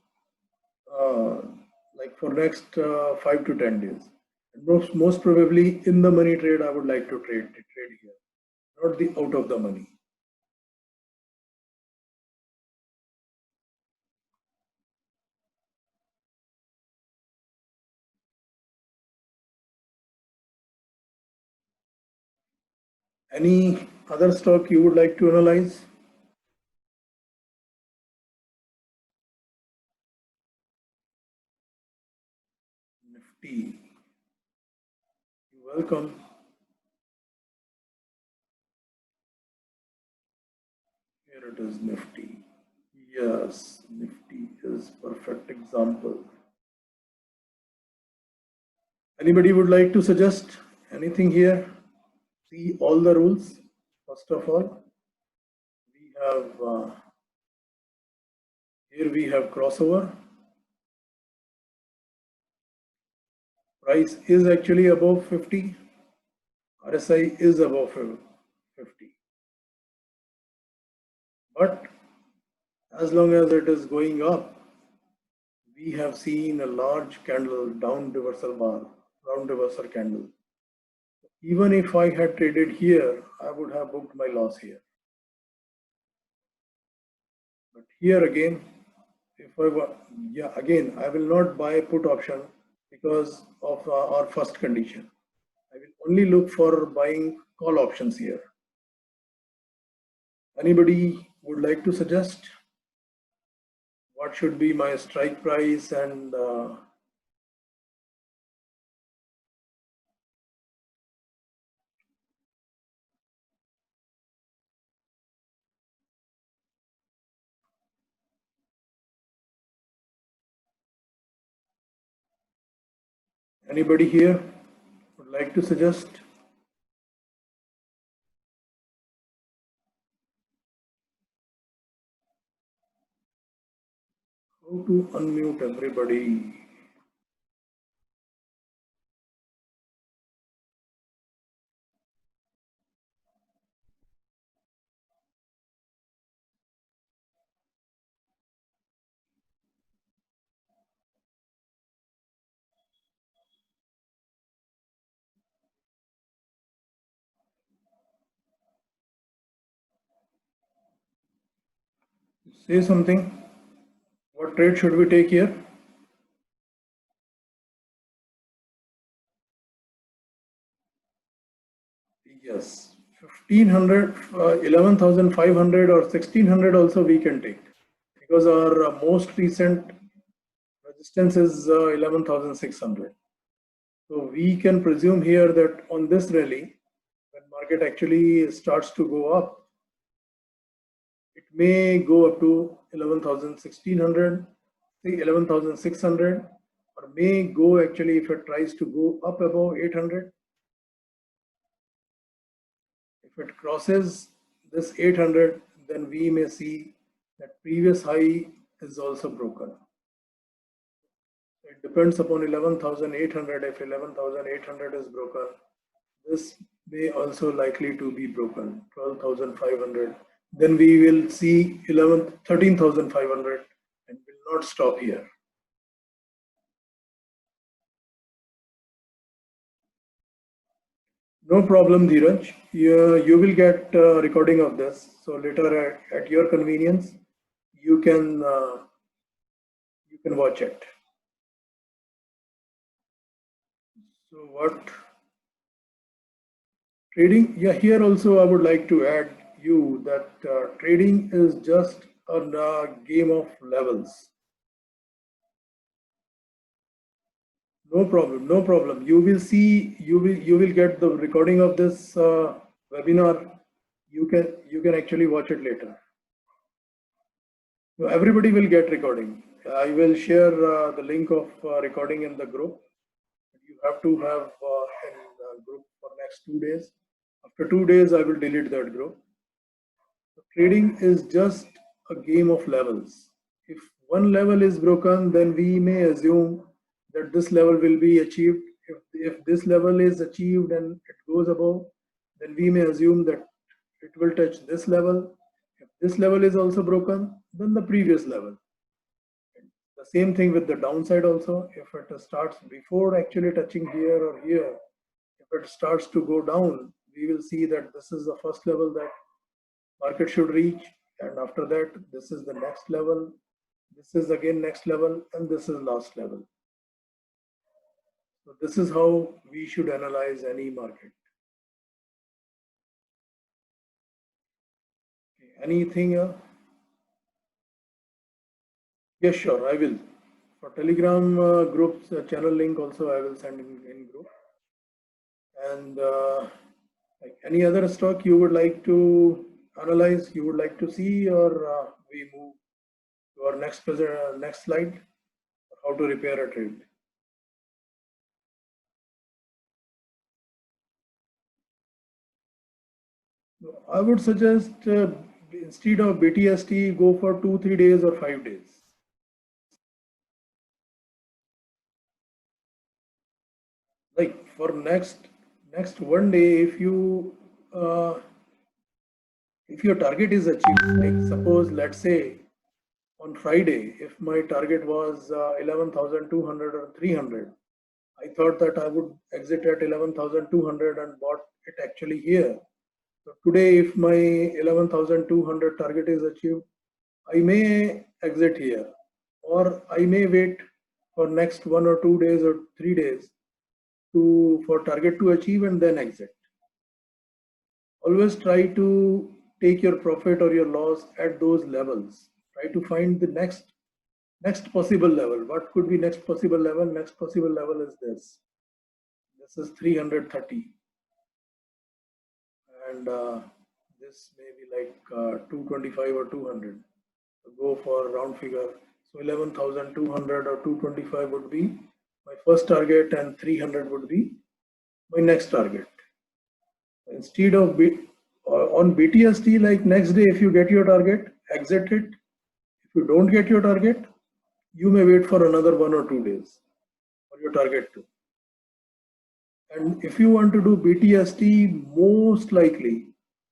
like for next 5 to 10 days. And most probably in the money trade, I would like to trade here, not the out of the money. Any other stock you would like to analyze? Nifty. You're welcome. Here it is, Nifty. Yes, Nifty is perfect example. Anybody would like to suggest anything here? See all the rules. First of all, we have here we have crossover. Price is actually above 50. RSI is above 50. But as long as it is going up, we have seen a large candle, down reversal bar, round reversal candle. Even if I had traded here, I would have booked my loss here. But here again, if I were, again, I will not buy put option because of our first condition. I will only look for buying call options here. Anybody would like to suggest what should be my strike price and Anybody here would like to suggest? How to unmute everybody? Say something. What trade should we take here? Yes, 1500, 11,500 or 1600 also we can take, because our most recent resistance is 11,600. So we can presume here that on this rally, when market actually starts to go up, it may go up to 11,600, 11,600, or may go actually if it tries to go up above 800. If it crosses this 800, then we may see that previous high is also broken. It depends upon 11,800. If 11,800 is broken, this may also likely to be broken, 12,500. Then we will see 13,500 and will not stop here. No problem, Dheeraj. You will get a recording of this. So later at your convenience, you can watch it. So what trading? Yeah, here also I would like to add you that trading is just a game of levels. No problem, no problem. You will see, you will get the recording of this webinar. You can actually watch it later. So everybody will get recording. I will share the link of recording in the group. You have to have in the group for next 2 days. After 2 days, I will delete that group. So trading is just a game of levels. If one level is broken, then we may assume that this level will be achieved. If this level is achieved and it goes above, then we may assume that it will touch this level. If this level is also broken, then the previous level. The same thing with the downside also. If it starts before actually touching here or here, if it starts to go down, we will see that this is the first level that market should reach, and after that this is the next level, this is again next level, and this is last level. So this is how we should analyze any market. Okay, anything else? Yes, sure, I will. For Telegram groups channel link also I will send in group. And like any other stock you would like to analyze, you would like to see, or we move to our next slide, how to repair a trade. I would suggest instead of BTST, go for 2-3 days or 5 days. Like for next 1 day, if your target is achieved, like suppose let's say on Friday, if my target was 11,200 or 300, I thought that I would exit at 11,200 and bought it actually here. So today, if my 11,200 target is achieved, I may exit here, or I may wait for next 1 or 2 days or 3 days for target to achieve and then exit. Always try to take your profit or your loss at those levels. Try to find the next possible level. What could be next possible level? Next possible level is this. This is 330, and this may be like 225 or 200. So go for round figure. So 11,200 or 225 would be my first target and 300 would be my next target. Instead of on BTST, like next day, if you get your target, exit it. If you don't get your target, you may wait for another 1 or 2 days for your target to. And if you want to do BTST, most likely,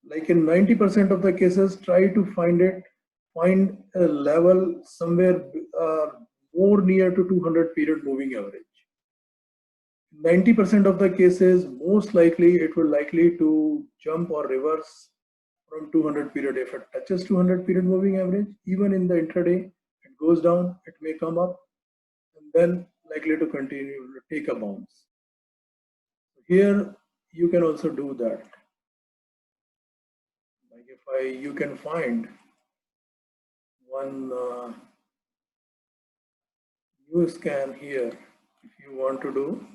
like in 90% of the cases, try to find a level somewhere more near to 200 period moving average. 90% of the cases, most likely it will likely to jump or reverse from 200 period. If it touches 200 period moving average, even in the intraday, it goes down, it may come up, and then likely to continue to take a bounce. Here, you can also do that. Like if you can find one new scan here, if you want to do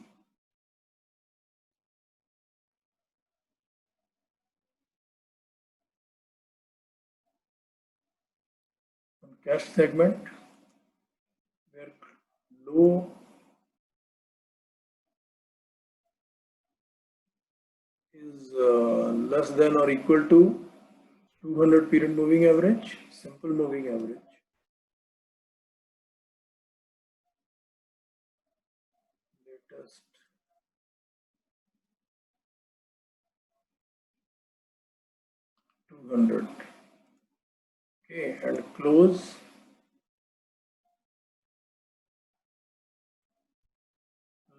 cash segment where low is less than or equal to 200 period moving average, simple moving average. Latest 200. Okay, and close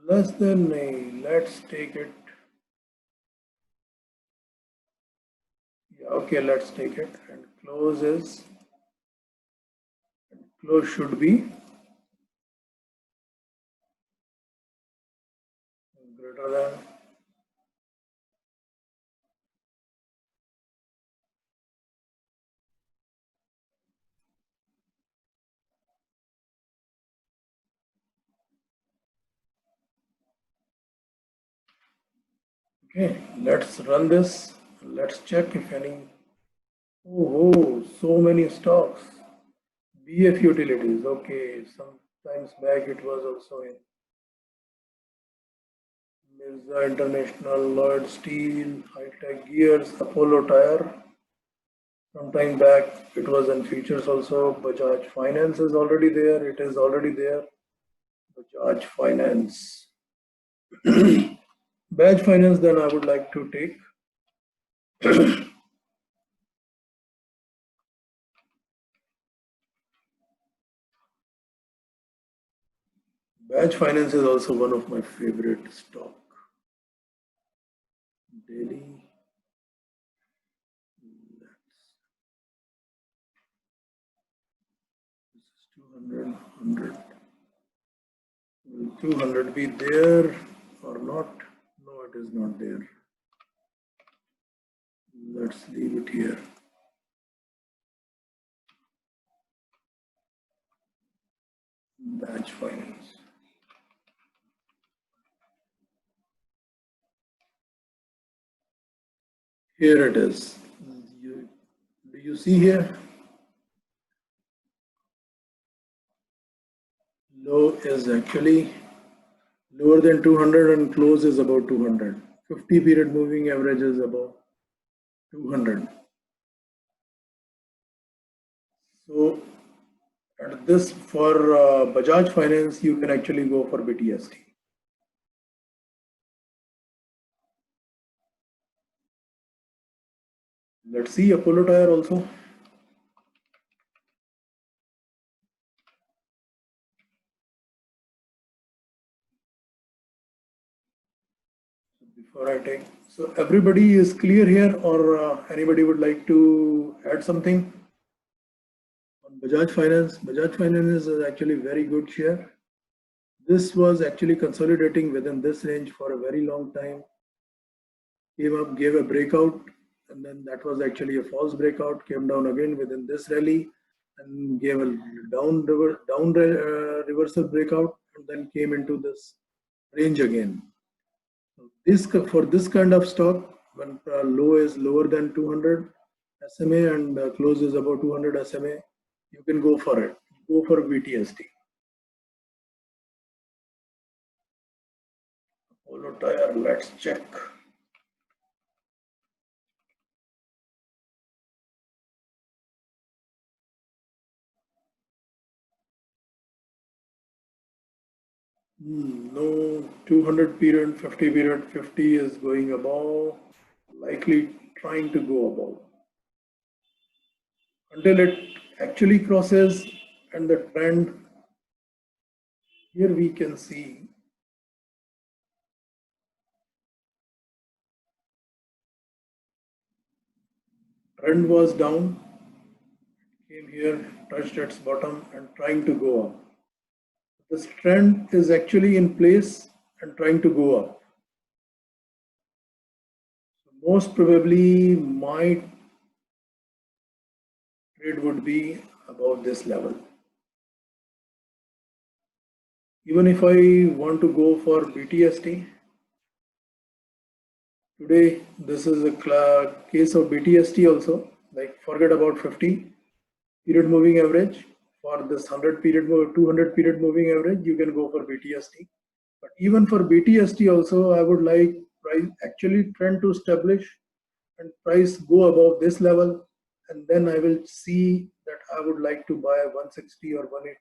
less than let's take it. Yeah, okay, let's take it, and close should be greater than okay, let's run this. Let's check if any. Oh, so many stocks. BF Utilities. Okay, sometimes back it was also in Mirza International, Lloyd Steel, High Tech Gears, Apollo Tire. Sometime back it was in futures also. Bajaj Finance is already there. It is already there. Bajaj Finance. Bajaj Finance, then I would like to take. Bajaj Finance is also one of my favorite stock. Daily. This is 200, 100. Will 200 be there or not? No, it is not there. Let's leave it here. Bajaj Finance. Here it is. Do you see here? Low is actually lower than 200 and close is about 200. 50 period moving average is about 200. So at this for Bajaj Finance, you can actually go for BTST. Let's see Apollo Tire also. Before I take, so everybody is clear here, or anybody would like to add something on Bajaj Finance? Bajaj Finance is actually very good share. This was actually consolidating within this range for a very long time. Came up, gave a breakout, and then that was actually a false breakout. Came down again within this rally, and gave a reversal breakout, and then came into this range again. This for this kind of stock, when low is lower than 200 SMA and close is about 200 SMA, you can go for it. Go for BTST. tire. Let's check. No, 200 period, 50 period, 50 is going above, likely trying to go above. Until it actually crosses and the trend, here we can see trend was down, came here, touched its bottom and trying to go up. This trend is actually in place and trying to go up. So most probably my trade would be above this level. Even if I want to go for BTST, today this is a case of BTST also, like forget about 50 period moving average. For this 100 period, 200 period moving average, you can go for BTST. But even for BTST also, I would like price actually trend to establish and price go above this level, and then I will see that I would like to buy 160 or 180.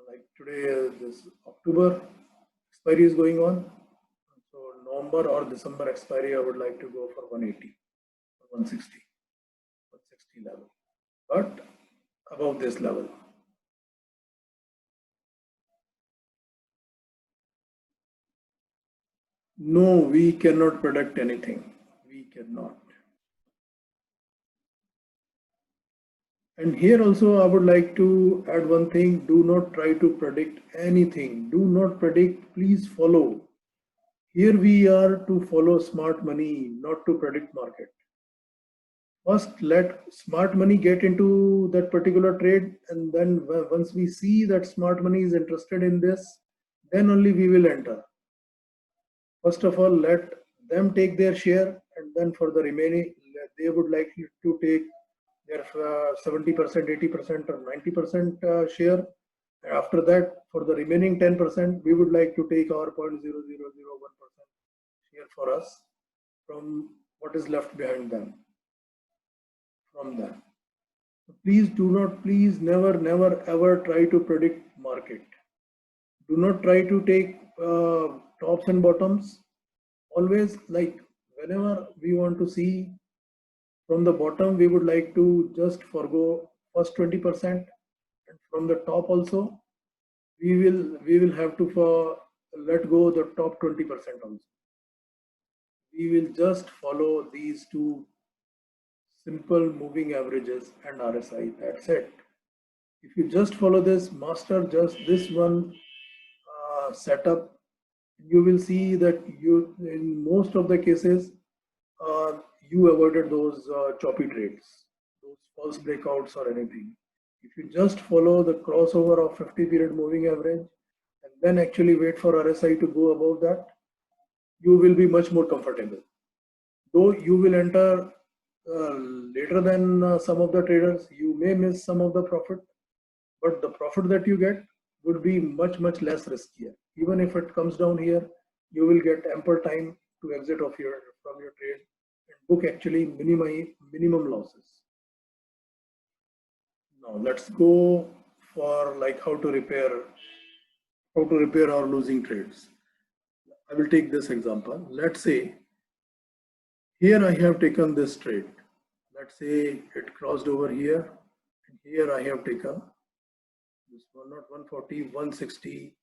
Like today, this October expiry is going on, so November or December expiry, I would like to go for 180 or 160 level, but above this level. No, we cannot predict anything. We cannot. And here also I would like to add one thing. Do not try to predict anything. Do not predict, please follow. Here we are to follow smart money, not to predict market. First, let smart money get into that particular trade, and then once we see that smart money is interested in this, then only we will enter. First of all, let them take their share, and then for the remaining, they would like to take their 70%, 80% or 90% share. After that, for the remaining 10%, we would like to take our 0.0001% share for us from what is left behind them. From them. Please do not, please never, never ever try to predict market. Do not try to take tops and bottoms. Always, like whenever we want to see from the bottom, we would like to just forgo first 20%, and from the top also we will have to let go the top 20% also. We will just follow these two simple moving averages and RSI. That's it. If you just follow this, master just this one setup, you will see that you, in most of the cases, you avoided those choppy trades, those false breakouts or anything. If you just follow the crossover of 50 period moving average and then actually wait for RSI to go above that, you will be much more comfortable. Though you will enter later than some of the traders, you may miss some of the profit, but the profit that you get would be much, much less riskier. Even if it comes down here, you will get ample time to exit from your trade and book actually minimum losses. Now let's go for like how to repair our losing trades. I will take this example. Let's say here I have taken this trade. Let's say it crossed over here, and here I have taken this one, not 140, 160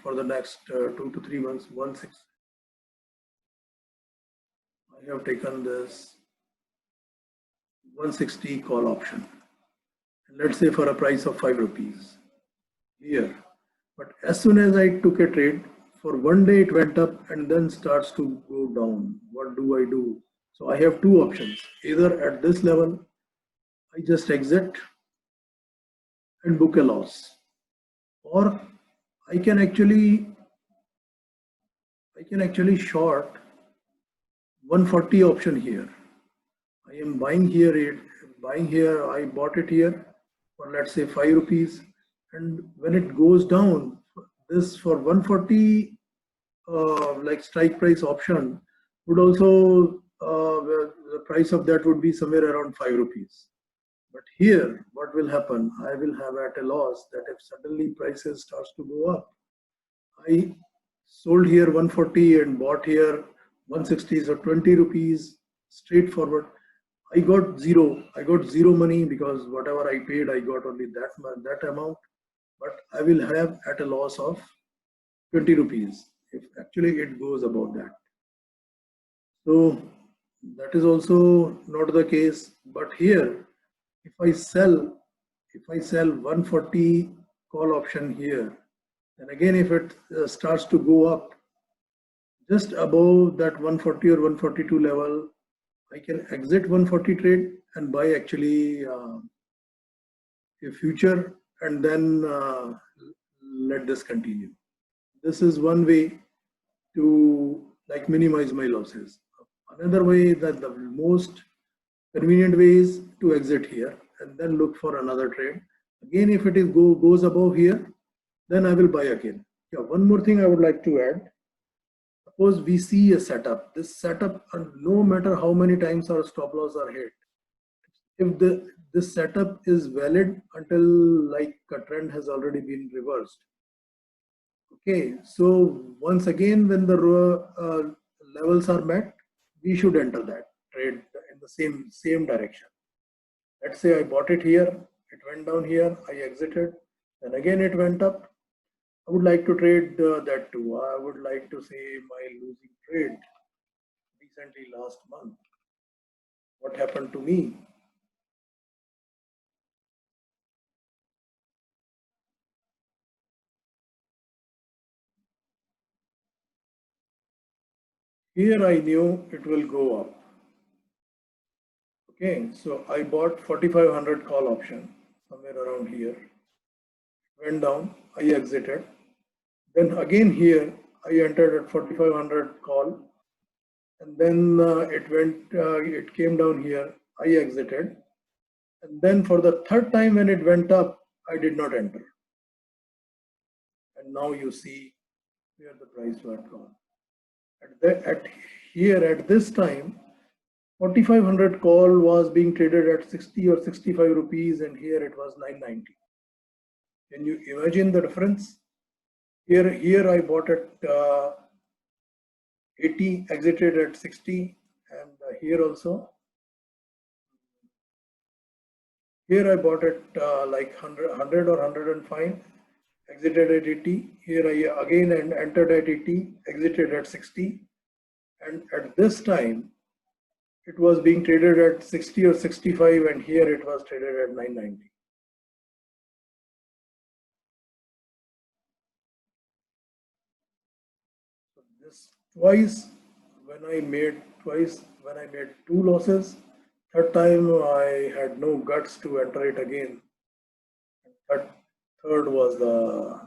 for the next 2 to 3 months, 160. I have taken this 160 call option, and let's say for a price of 5 rupees here. But as soon as I took a trade, for one day it went up and then starts to go down. What do I do? So I have two options. Either at this level, I just exit and book a loss, or I can actually short 140 option here. I am buying here, I bought it here for let's say 5 rupees, and when it goes down, this for 140 like strike price option would also the price of that would be somewhere around 5 rupees. But here, what will happen? I will have at a loss that if suddenly prices starts to go up, I sold here 140 and bought here 160, so 20 rupees straightforward. I got zero. I got zero money because whatever I paid, I got only that amount. But I will have at a loss of 20 rupees if actually it goes above that. So that is also not the case. But here, if I sell 140 call option here, then again if it starts to go up just above that 140 or 142 level, I can exit 140 trade and buy actually a future and then let this continue. This is one way to like minimize my losses. Another way, that the most convenient way is to exit here and then look for another trade. Again, if it is goes above here, then I will buy again. Yeah, one more thing I would like to add. Suppose we see a setup. This setup, no matter how many times our stop loss are hit, if this setup is valid until like a trend has already been reversed. Okay, so once again, when the levels are met, we should enter that trade in the same direction. Let's say I bought it here, it went down here, I exited, then again it went up. I would like to trade that too. I would like to say my losing trade recently last month. What happened to me? Here I knew it will go up. Okay, so I bought 4500 call option somewhere around here. Went down, I exited. Then again here I entered at 4500 call, and then it came down here. I exited, and then for the third time when it went up, I did not enter. And now you see where the price went gone. At this time, 4500 call was being traded at 60 or 65 rupees, and here it was 990. Can you imagine the difference? Here I bought at 80, exited at 60, and here also. Here I bought it like 100 or 105, exited at 80. Here I again entered at 80, exited at 60. And at this time, it was being traded at 60 or 65, and here it was traded at 990. So this when I made two losses. Third time I had no guts to enter it again. Third was the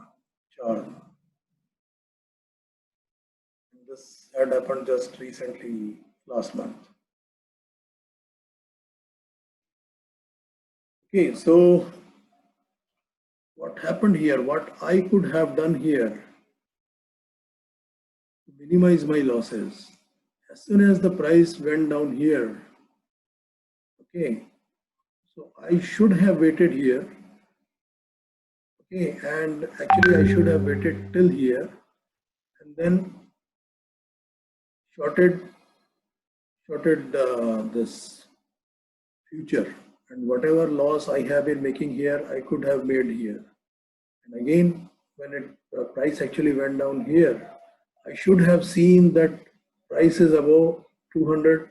charm. This had happened just recently, last month. Okay, so what happened here? What I could have done here to minimize my losses. As soon as the price went down here, okay, so I should have waited here. Okay, and actually I should have waited till here and then shorted this future, and whatever loss I have been making here, I could have made here. And again, when price actually went down here, I should have seen that price is above 200,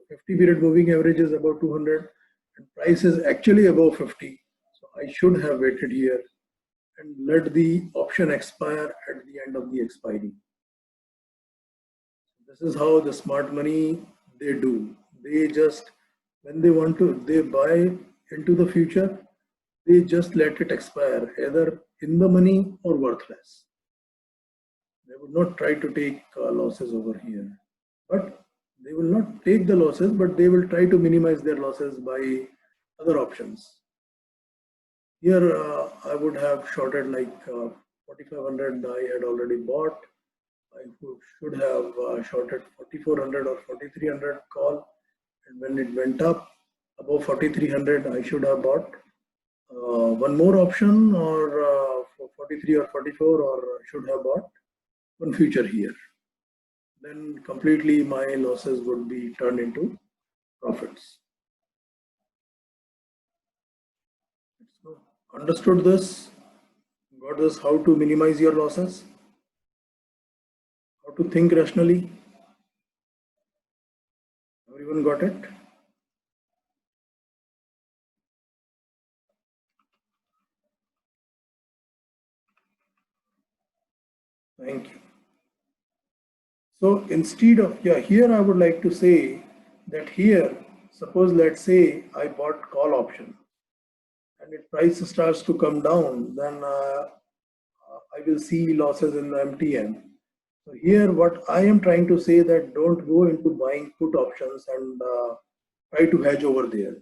50 period moving average is above 200, and price is actually above 50. So I should have waited here and let the option expire at the end of the expiry. This is how the smart money they do. They just, when they want to, they buy into the future, they just let it expire, either in the money or worthless. They would not try to take losses over here, but they will not take the losses, but they will try to minimize their losses by other options. Here I would have shorted like 4,500 I had already bought. I should have shorted 4,400 or 4,300 call, and when it went up above 4,300, I should have bought one more option, or for 43 or 44, or should have bought one future here. Then completely my losses would be turned into profits. So understood this, got this, how to minimize your losses, how to think rationally. Everyone got it? Thank you. So instead of, here I would like to say that here, suppose let's say I bought call option and if price starts to come down, then I will see losses in the MTM. So here what I am trying to say that don't go into buying put options and try to hedge over there.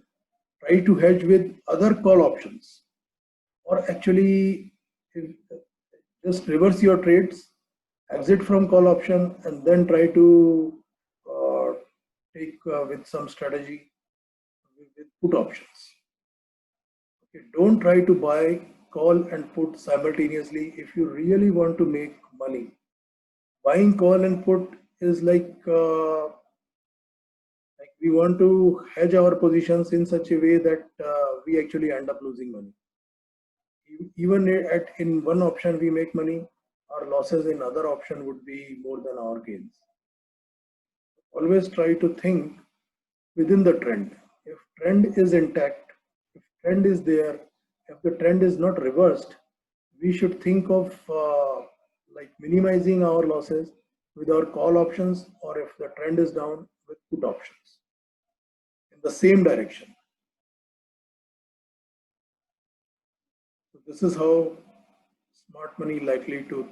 Try to hedge with other call options, or actually just reverse your trades, exit from call option, and then try to take with some strategy with put options. Okay, don't try to buy call and put simultaneously if you really want to make money. Buying call and put is like we want to hedge our positions in such a way that we actually end up losing money. Even in one option we make money, our losses in other option would be more than our gains. Always try to think within the trend. If trend is intact, if trend is there, if the trend is not reversed, we should think of like minimizing our losses with our call options, or if the trend is down, with put options in the same direction. So this is how smart money like to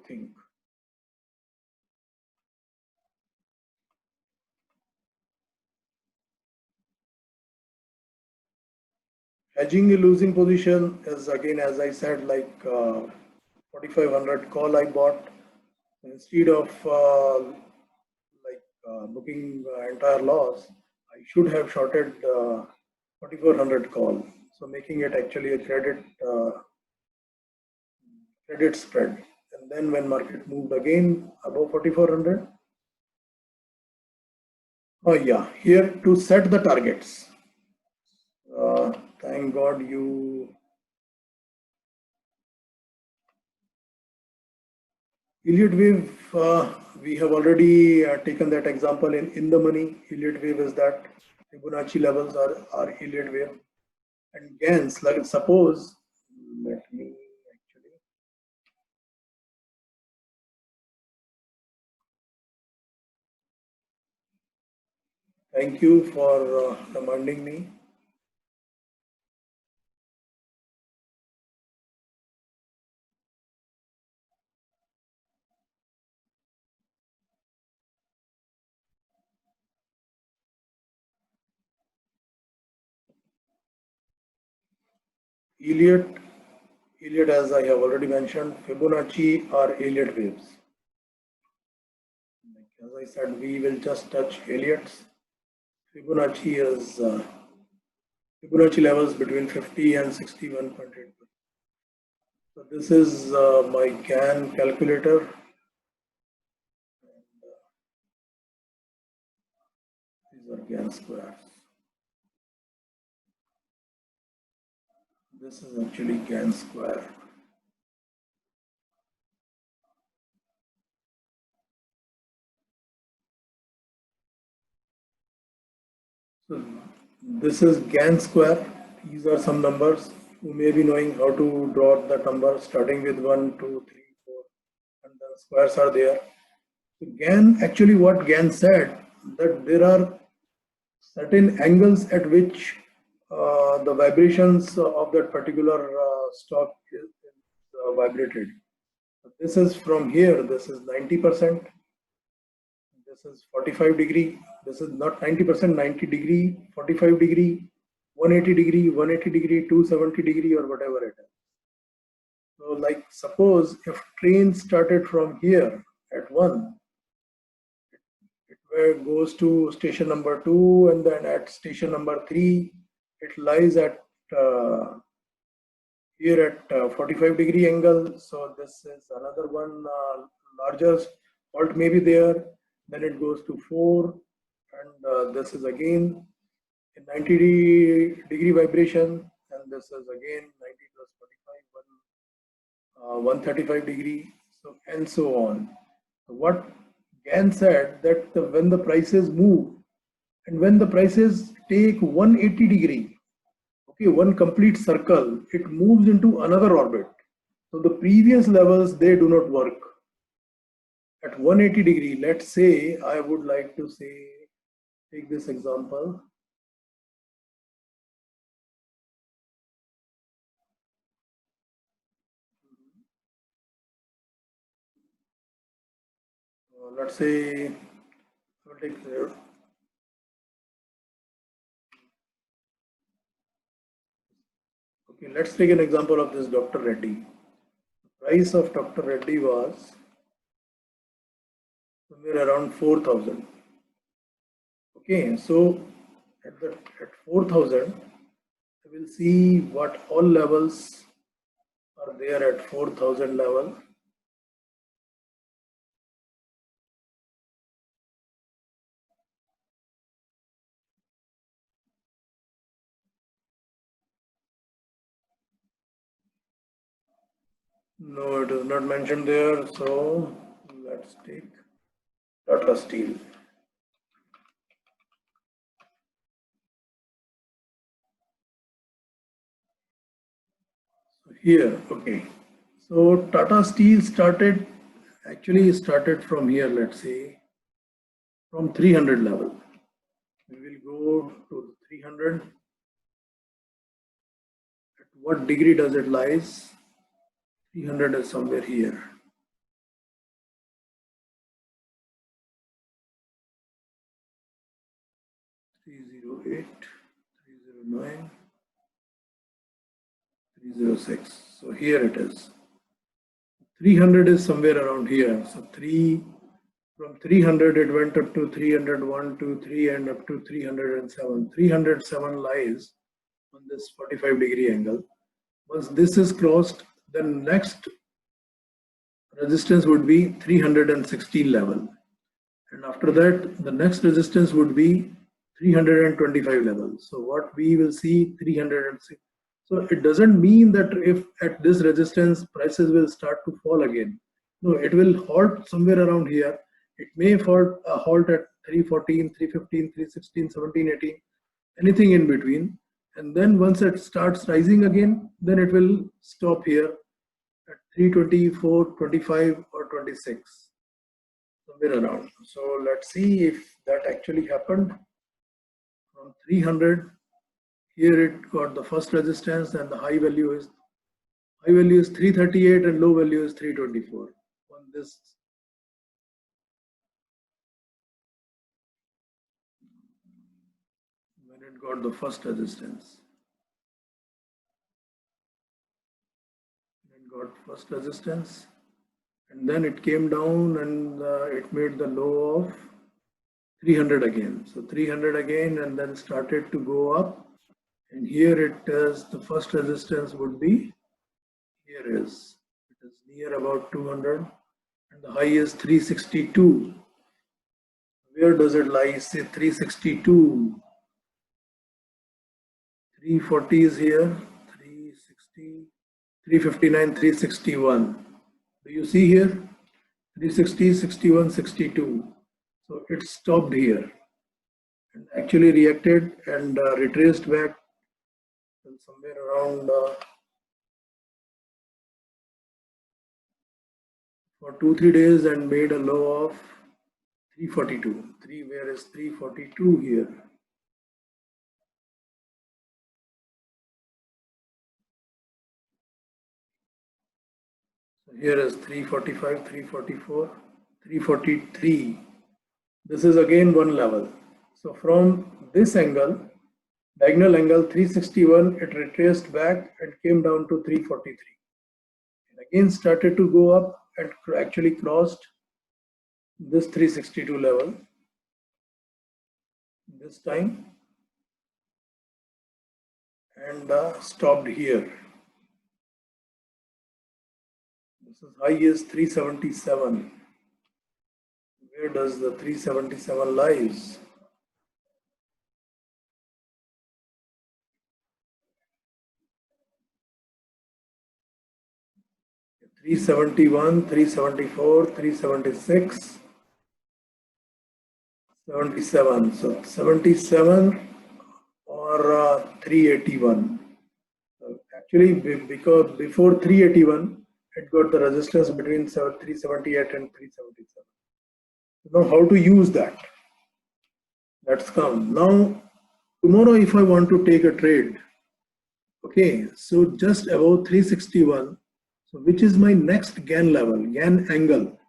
think. Hedging a losing position is, again, as I said, like 4,500 call I bought. Instead of booking entire loss, I should have shorted 4,400 call. So making it actually a credit spread. And then when market moved again above 4,400, oh yeah, here to set the targets. Thank God you. Elliott wave, we have already taken that example in the money. Elliott wave is that Fibonacci levels are Elliott wave. And Gans, like suppose, let me actually. Thank you for reminding me. Elliott, as I have already mentioned, Fibonacci are Elliott waves. As I said, we will just touch Elliott's. Fibonacci is Fibonacci levels between 50 and 61.8. So this is my GAN calculator. These are GAN squares. This is actually GAN square. So this is GAN square. These are some numbers. You may be knowing how to draw the number starting with 1, 2, 3, 4, and the squares are there. So GAN, actually what GAN said, that there are certain angles at which the vibrations of that particular stock is vibrated. So this is from here, this is 90%. This is 45 degree. This is not 90%, 90 degree, 45 degree, 180 degree, 180 degree, 270 degree, or whatever it is. So like suppose if train started from here at 1, it goes to station number 2, and then at station number 3, it lies at here at 45-degree angle. So this is another one, larger fault may be there. Then it goes to 4, and this is again a 90-degree vibration, and this is again 90 plus 45, 135-degree, so and so on. So what Gann said that when the prices move and when the prices take 180-degree, okay, one complete circle, it moves into another orbit. So the previous levels, they do not work. At 180-degree, let's say, I would like to say, take this example. Let's say, I will take there. Okay, let's take an example of this Dr. Reddy. The price of Dr. Reddy was somewhere around 4,000. Okay, so at 4,000, I will see what all levels are there at 4,000 level. No, it is not mentioned there. So let's take Tata Steel. So here, okay. So Tata Steel actually started from here, let's say, from 300 level. We will go to 300. At what degree does it lies? 300 is somewhere here. Three 309, 306. So here it is. 300 is somewhere around here. So from 300 it went up to 301, 2, 3, and up to 307. 307 lies on this 45-degree angle. Once this is crossed, then next resistance would be 316 level. And after that, the next resistance would be 325 level. So what we will see 306. So it doesn't mean that if at this resistance prices will start to fall again. No, it will halt somewhere around here. It may halt at 314, 315, 316, 17, 18, anything in between. And then once it starts rising again, then it will stop here at 324, 25 or 26, somewhere around. So let's see if that actually happened. From 300, here it got the first resistance, and the high value is 338 and low value is 324 on this. When it got the first resistance, and then it came down, and it made the low of 300 again. So 300 again, and then started to go up. And here it is, the first resistance would be, it is near about 200, and the high is 362. Where does it lie? Say 362. 340 is here, 360, 359, 361. Do you see here? 360, 61, 62. So it stopped here and actually reacted and retraced back somewhere around for 2-3 days and made a low of 342. Where is 342 here? So here is 345, 344, 343. This is again one level. So from this angle, diagonal angle 361, it retraced back and came down to 343. Again started to go up and actually crossed this 362 level this time, and stopped here. This is high is 377. Where does the 377 lies? 371, 374, 376, 77. So 77 or 381. So actually, because before 381, it got the resistance between 378 and 377. Now, how to use that? Let's come. Now, tomorrow, if I want to take a trade, okay, so just above 361, so which is my next GAN level, GAN angle,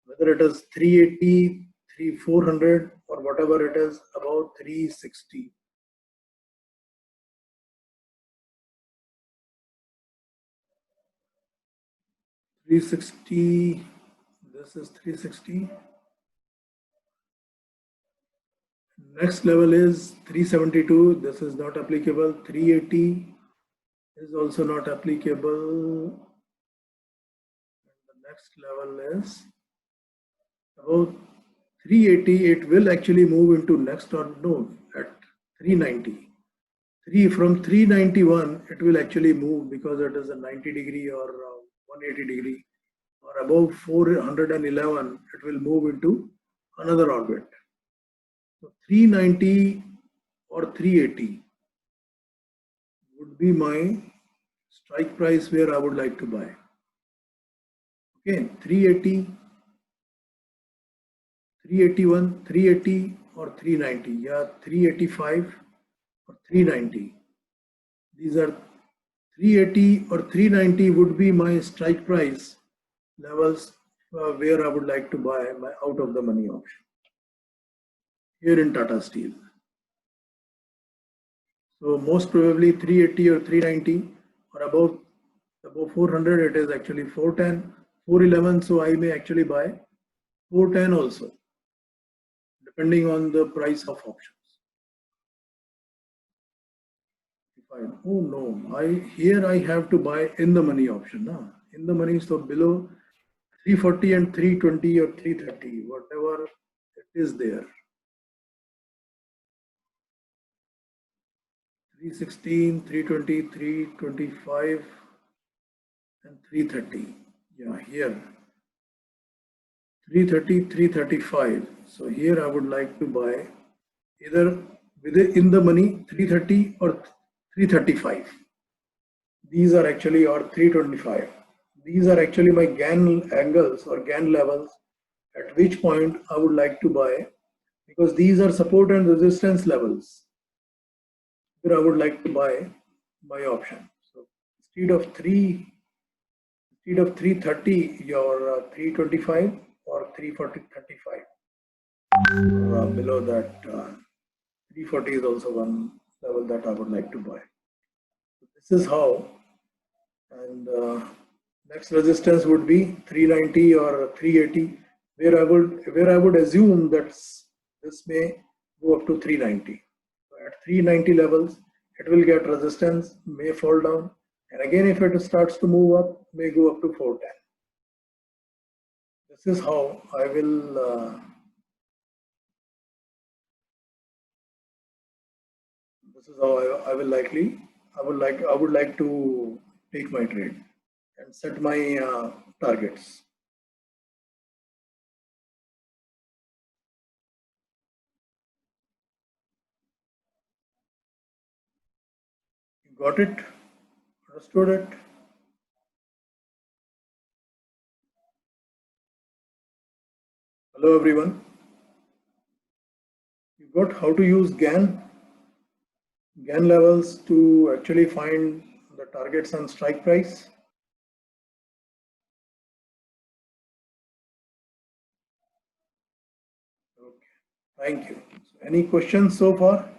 whether it is 380, 400 or whatever it is, about 360. This is 360. Next level is 372. This is not applicable. 380 is also not applicable. The next level is about 380. It will actually move into next or no at 390. From 391, it will actually move because it is a 90 degree or 180 degree, or above 411, it will move into another orbit. So 390 or 380 would be my strike price where I would like to buy. Okay, 380, 381, 380 or 390. Yeah, 385 or 390. These are 380 or 390 would be my strike price levels where I would like to buy my out of the money option here in Tata Steel. So most probably 380 or 390 or above 400, it is actually 410, 411. So I may actually buy 410 also, depending on the price of options. Oh no, here I have to buy in the money option. No? In the money, so below 340 and 320 or 330, whatever it is there. 316, 320, 325 and 330. Yeah, here 330, 335. So here I would like to buy either within the money 330 or 335. These are actually, or 325. These are actually my GAN angles or GAN levels at which point I would like to buy, because these are support and resistance levels where I would like to buy my option. So instead of 330, your 325 or 340, 35. Below that, 340 is also one level that I would like to buy. So this is how, and next resistance would be 390 or 380, where I would assume that this may go up to 390. So at 390 levels, it will get resistance, may fall down, and again if it starts to move up, may go up to 410. This is how I will. This is how I will likely. I would like to take my trade and set my targets. You got it? Understood it? Hello everyone. You got how to use GAN levels to actually find the targets and strike price? Okay, thank you. Any questions so far?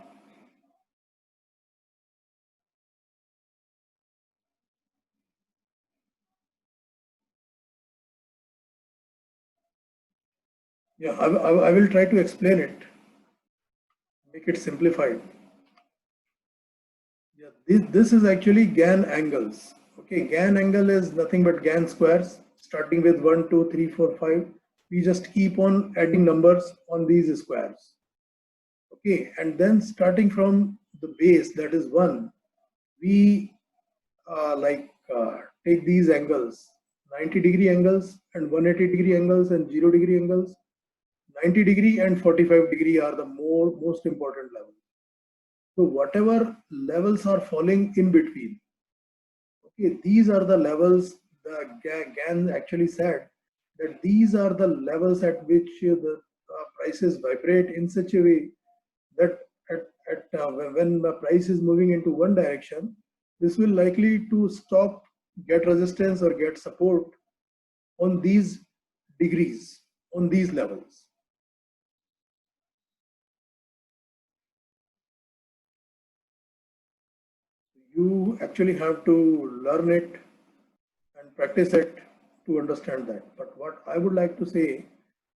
Yeah, I will try to explain it, make it simplified. Yeah, this is actually Gann angles. Okay, Gann angle is nothing but Gann squares, starting with 1, 2, 3, 4, 5. We just keep on adding numbers on these squares. Okay, and then starting from the base, that is 1, we take these angles, 90-degree angles and 180-degree angles and 0-degree angles. 90-degree and 45-degree are the most important levels. So whatever levels are falling in between, okay, these are the levels. The Gann actually said that these are the levels at which the prices vibrate in such a way that when the price is moving into one direction, this will likely to stop, get resistance or get support on these degrees, on these levels. You actually have to learn it and practice it to understand that. But what I would like to say,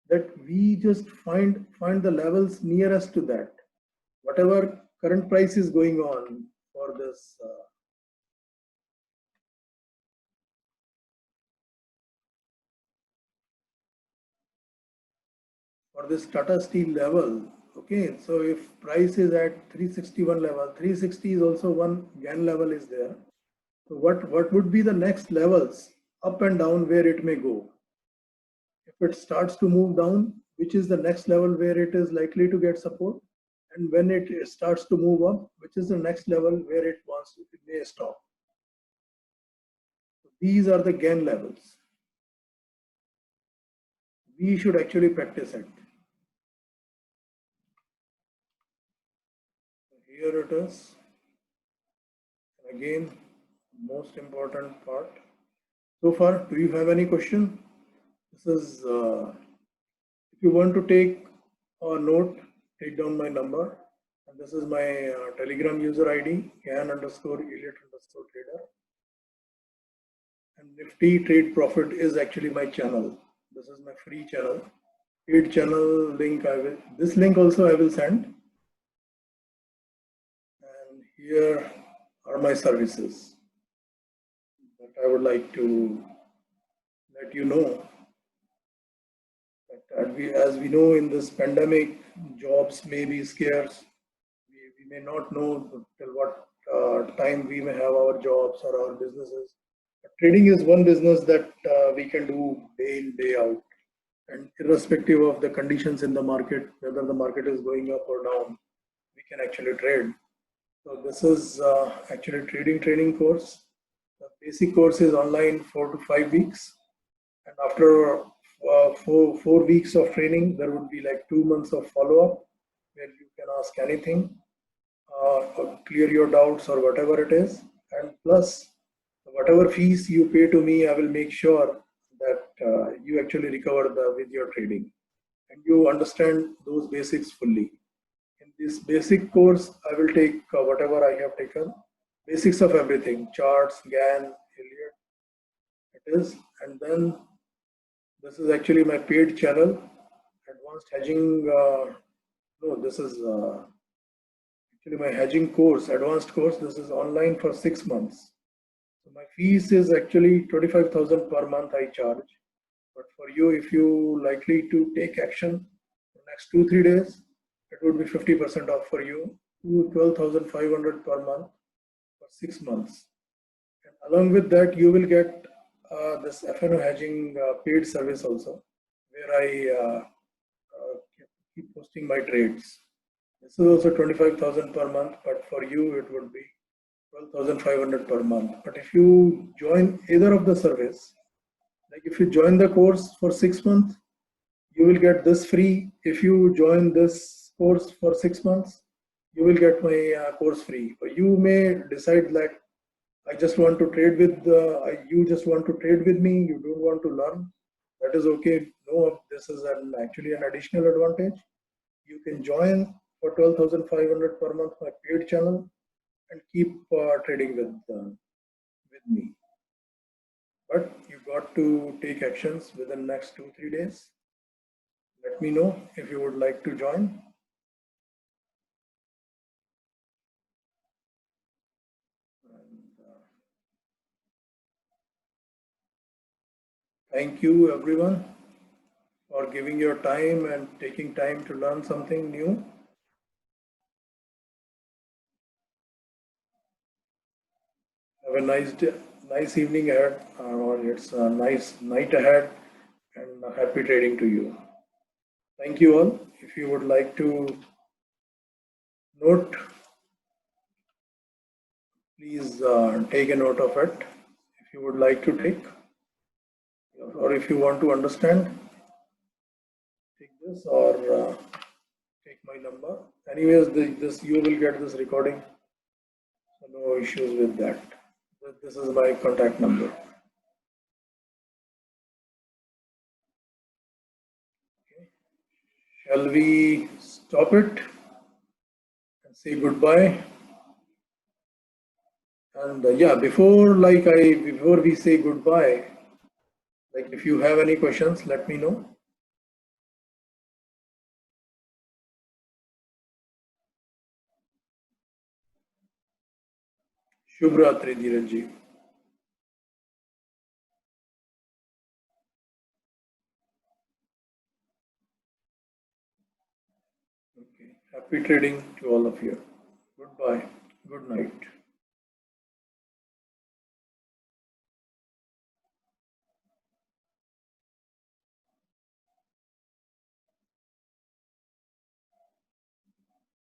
that we just find the levels nearest to that. Whatever current price is going on for this Tata Steel level. Okay, so if price is at 361 level, 360 is also one Gann level is there. So what would be the next levels up and down where it may go? If it starts to move down, which is the next level where it is likely to get support? And when it starts to move up, which is the next level where it may stop? These are the Gann levels. We should actually practice it. Here it is. Again, most important part. So far, do you have any question? This is, if you want to take a note, take down my number. And this is my Telegram user ID, Gan_Elliot_trader. And Nifty Trade Profit is actually my channel. This is my free channel. Paid channel link this link also I will send. And here are my services that I would like to let you know. As we know, in this pandemic, jobs may be scarce. We may not know till what time we may have our jobs or our businesses. But trading is one business that we can do day in, day out. And irrespective of the conditions in the market, whether the market is going up or down, we can actually trade. So this is actually trading training course. The basic course is online 4 to 5 weeks. And after 4 weeks of training, there would be like 2 months of follow-up where you can ask anything, clear your doubts or whatever it is. And plus, whatever fees you pay to me, I will make sure that you actually recover with your trading and you understand those basics fully. In this basic course, I will take whatever I have taken, basics of everything, charts, Gann, Elliott, it is. And then this is actually my paid channel, advanced hedging. No, this is actually my hedging course, advanced course. This is online for 6 months. So my fees is actually 25,000 per month I charge. But for you, if you likely to take action the next 2-3 days, it would be 50% off for you to 12,500 per month for 6 months. And along with that, you will get this FNO hedging paid service also, where I keep posting my trades. This is also 25,000 per month, but for you it would be 12,500 per month. But if you join either of the service, like if you join the course for 6 months, you will get this free. If you join this course for 6 months, you will get my course free. But you may decide that I just want to trade with you just want to trade with me. You don't want to learn. That is okay. No, this is actually an additional advantage. You can join for 12,500 per month my paid channel and keep trading with me. But you got to take actions within the next 2-3 days. Let me know if you would like to join. Thank you everyone for giving your time and taking time to learn something new. Have a nice day, nice evening ahead, or it's a nice night ahead, and happy trading to you. Thank you all. If you would like to note, please take a note of it. If you would like to take, or if you want to understand, take this or take my number. Anyways, this you will get this recording, so no issues with that. This is my contact number. Okay. Shall we stop it and say goodbye? And yeah, before we say goodbye, like if you have any questions, let me know. Shubh Ratri, Dheeraj ji. Okay. Happy trading to all of you. Goodbye. Good night.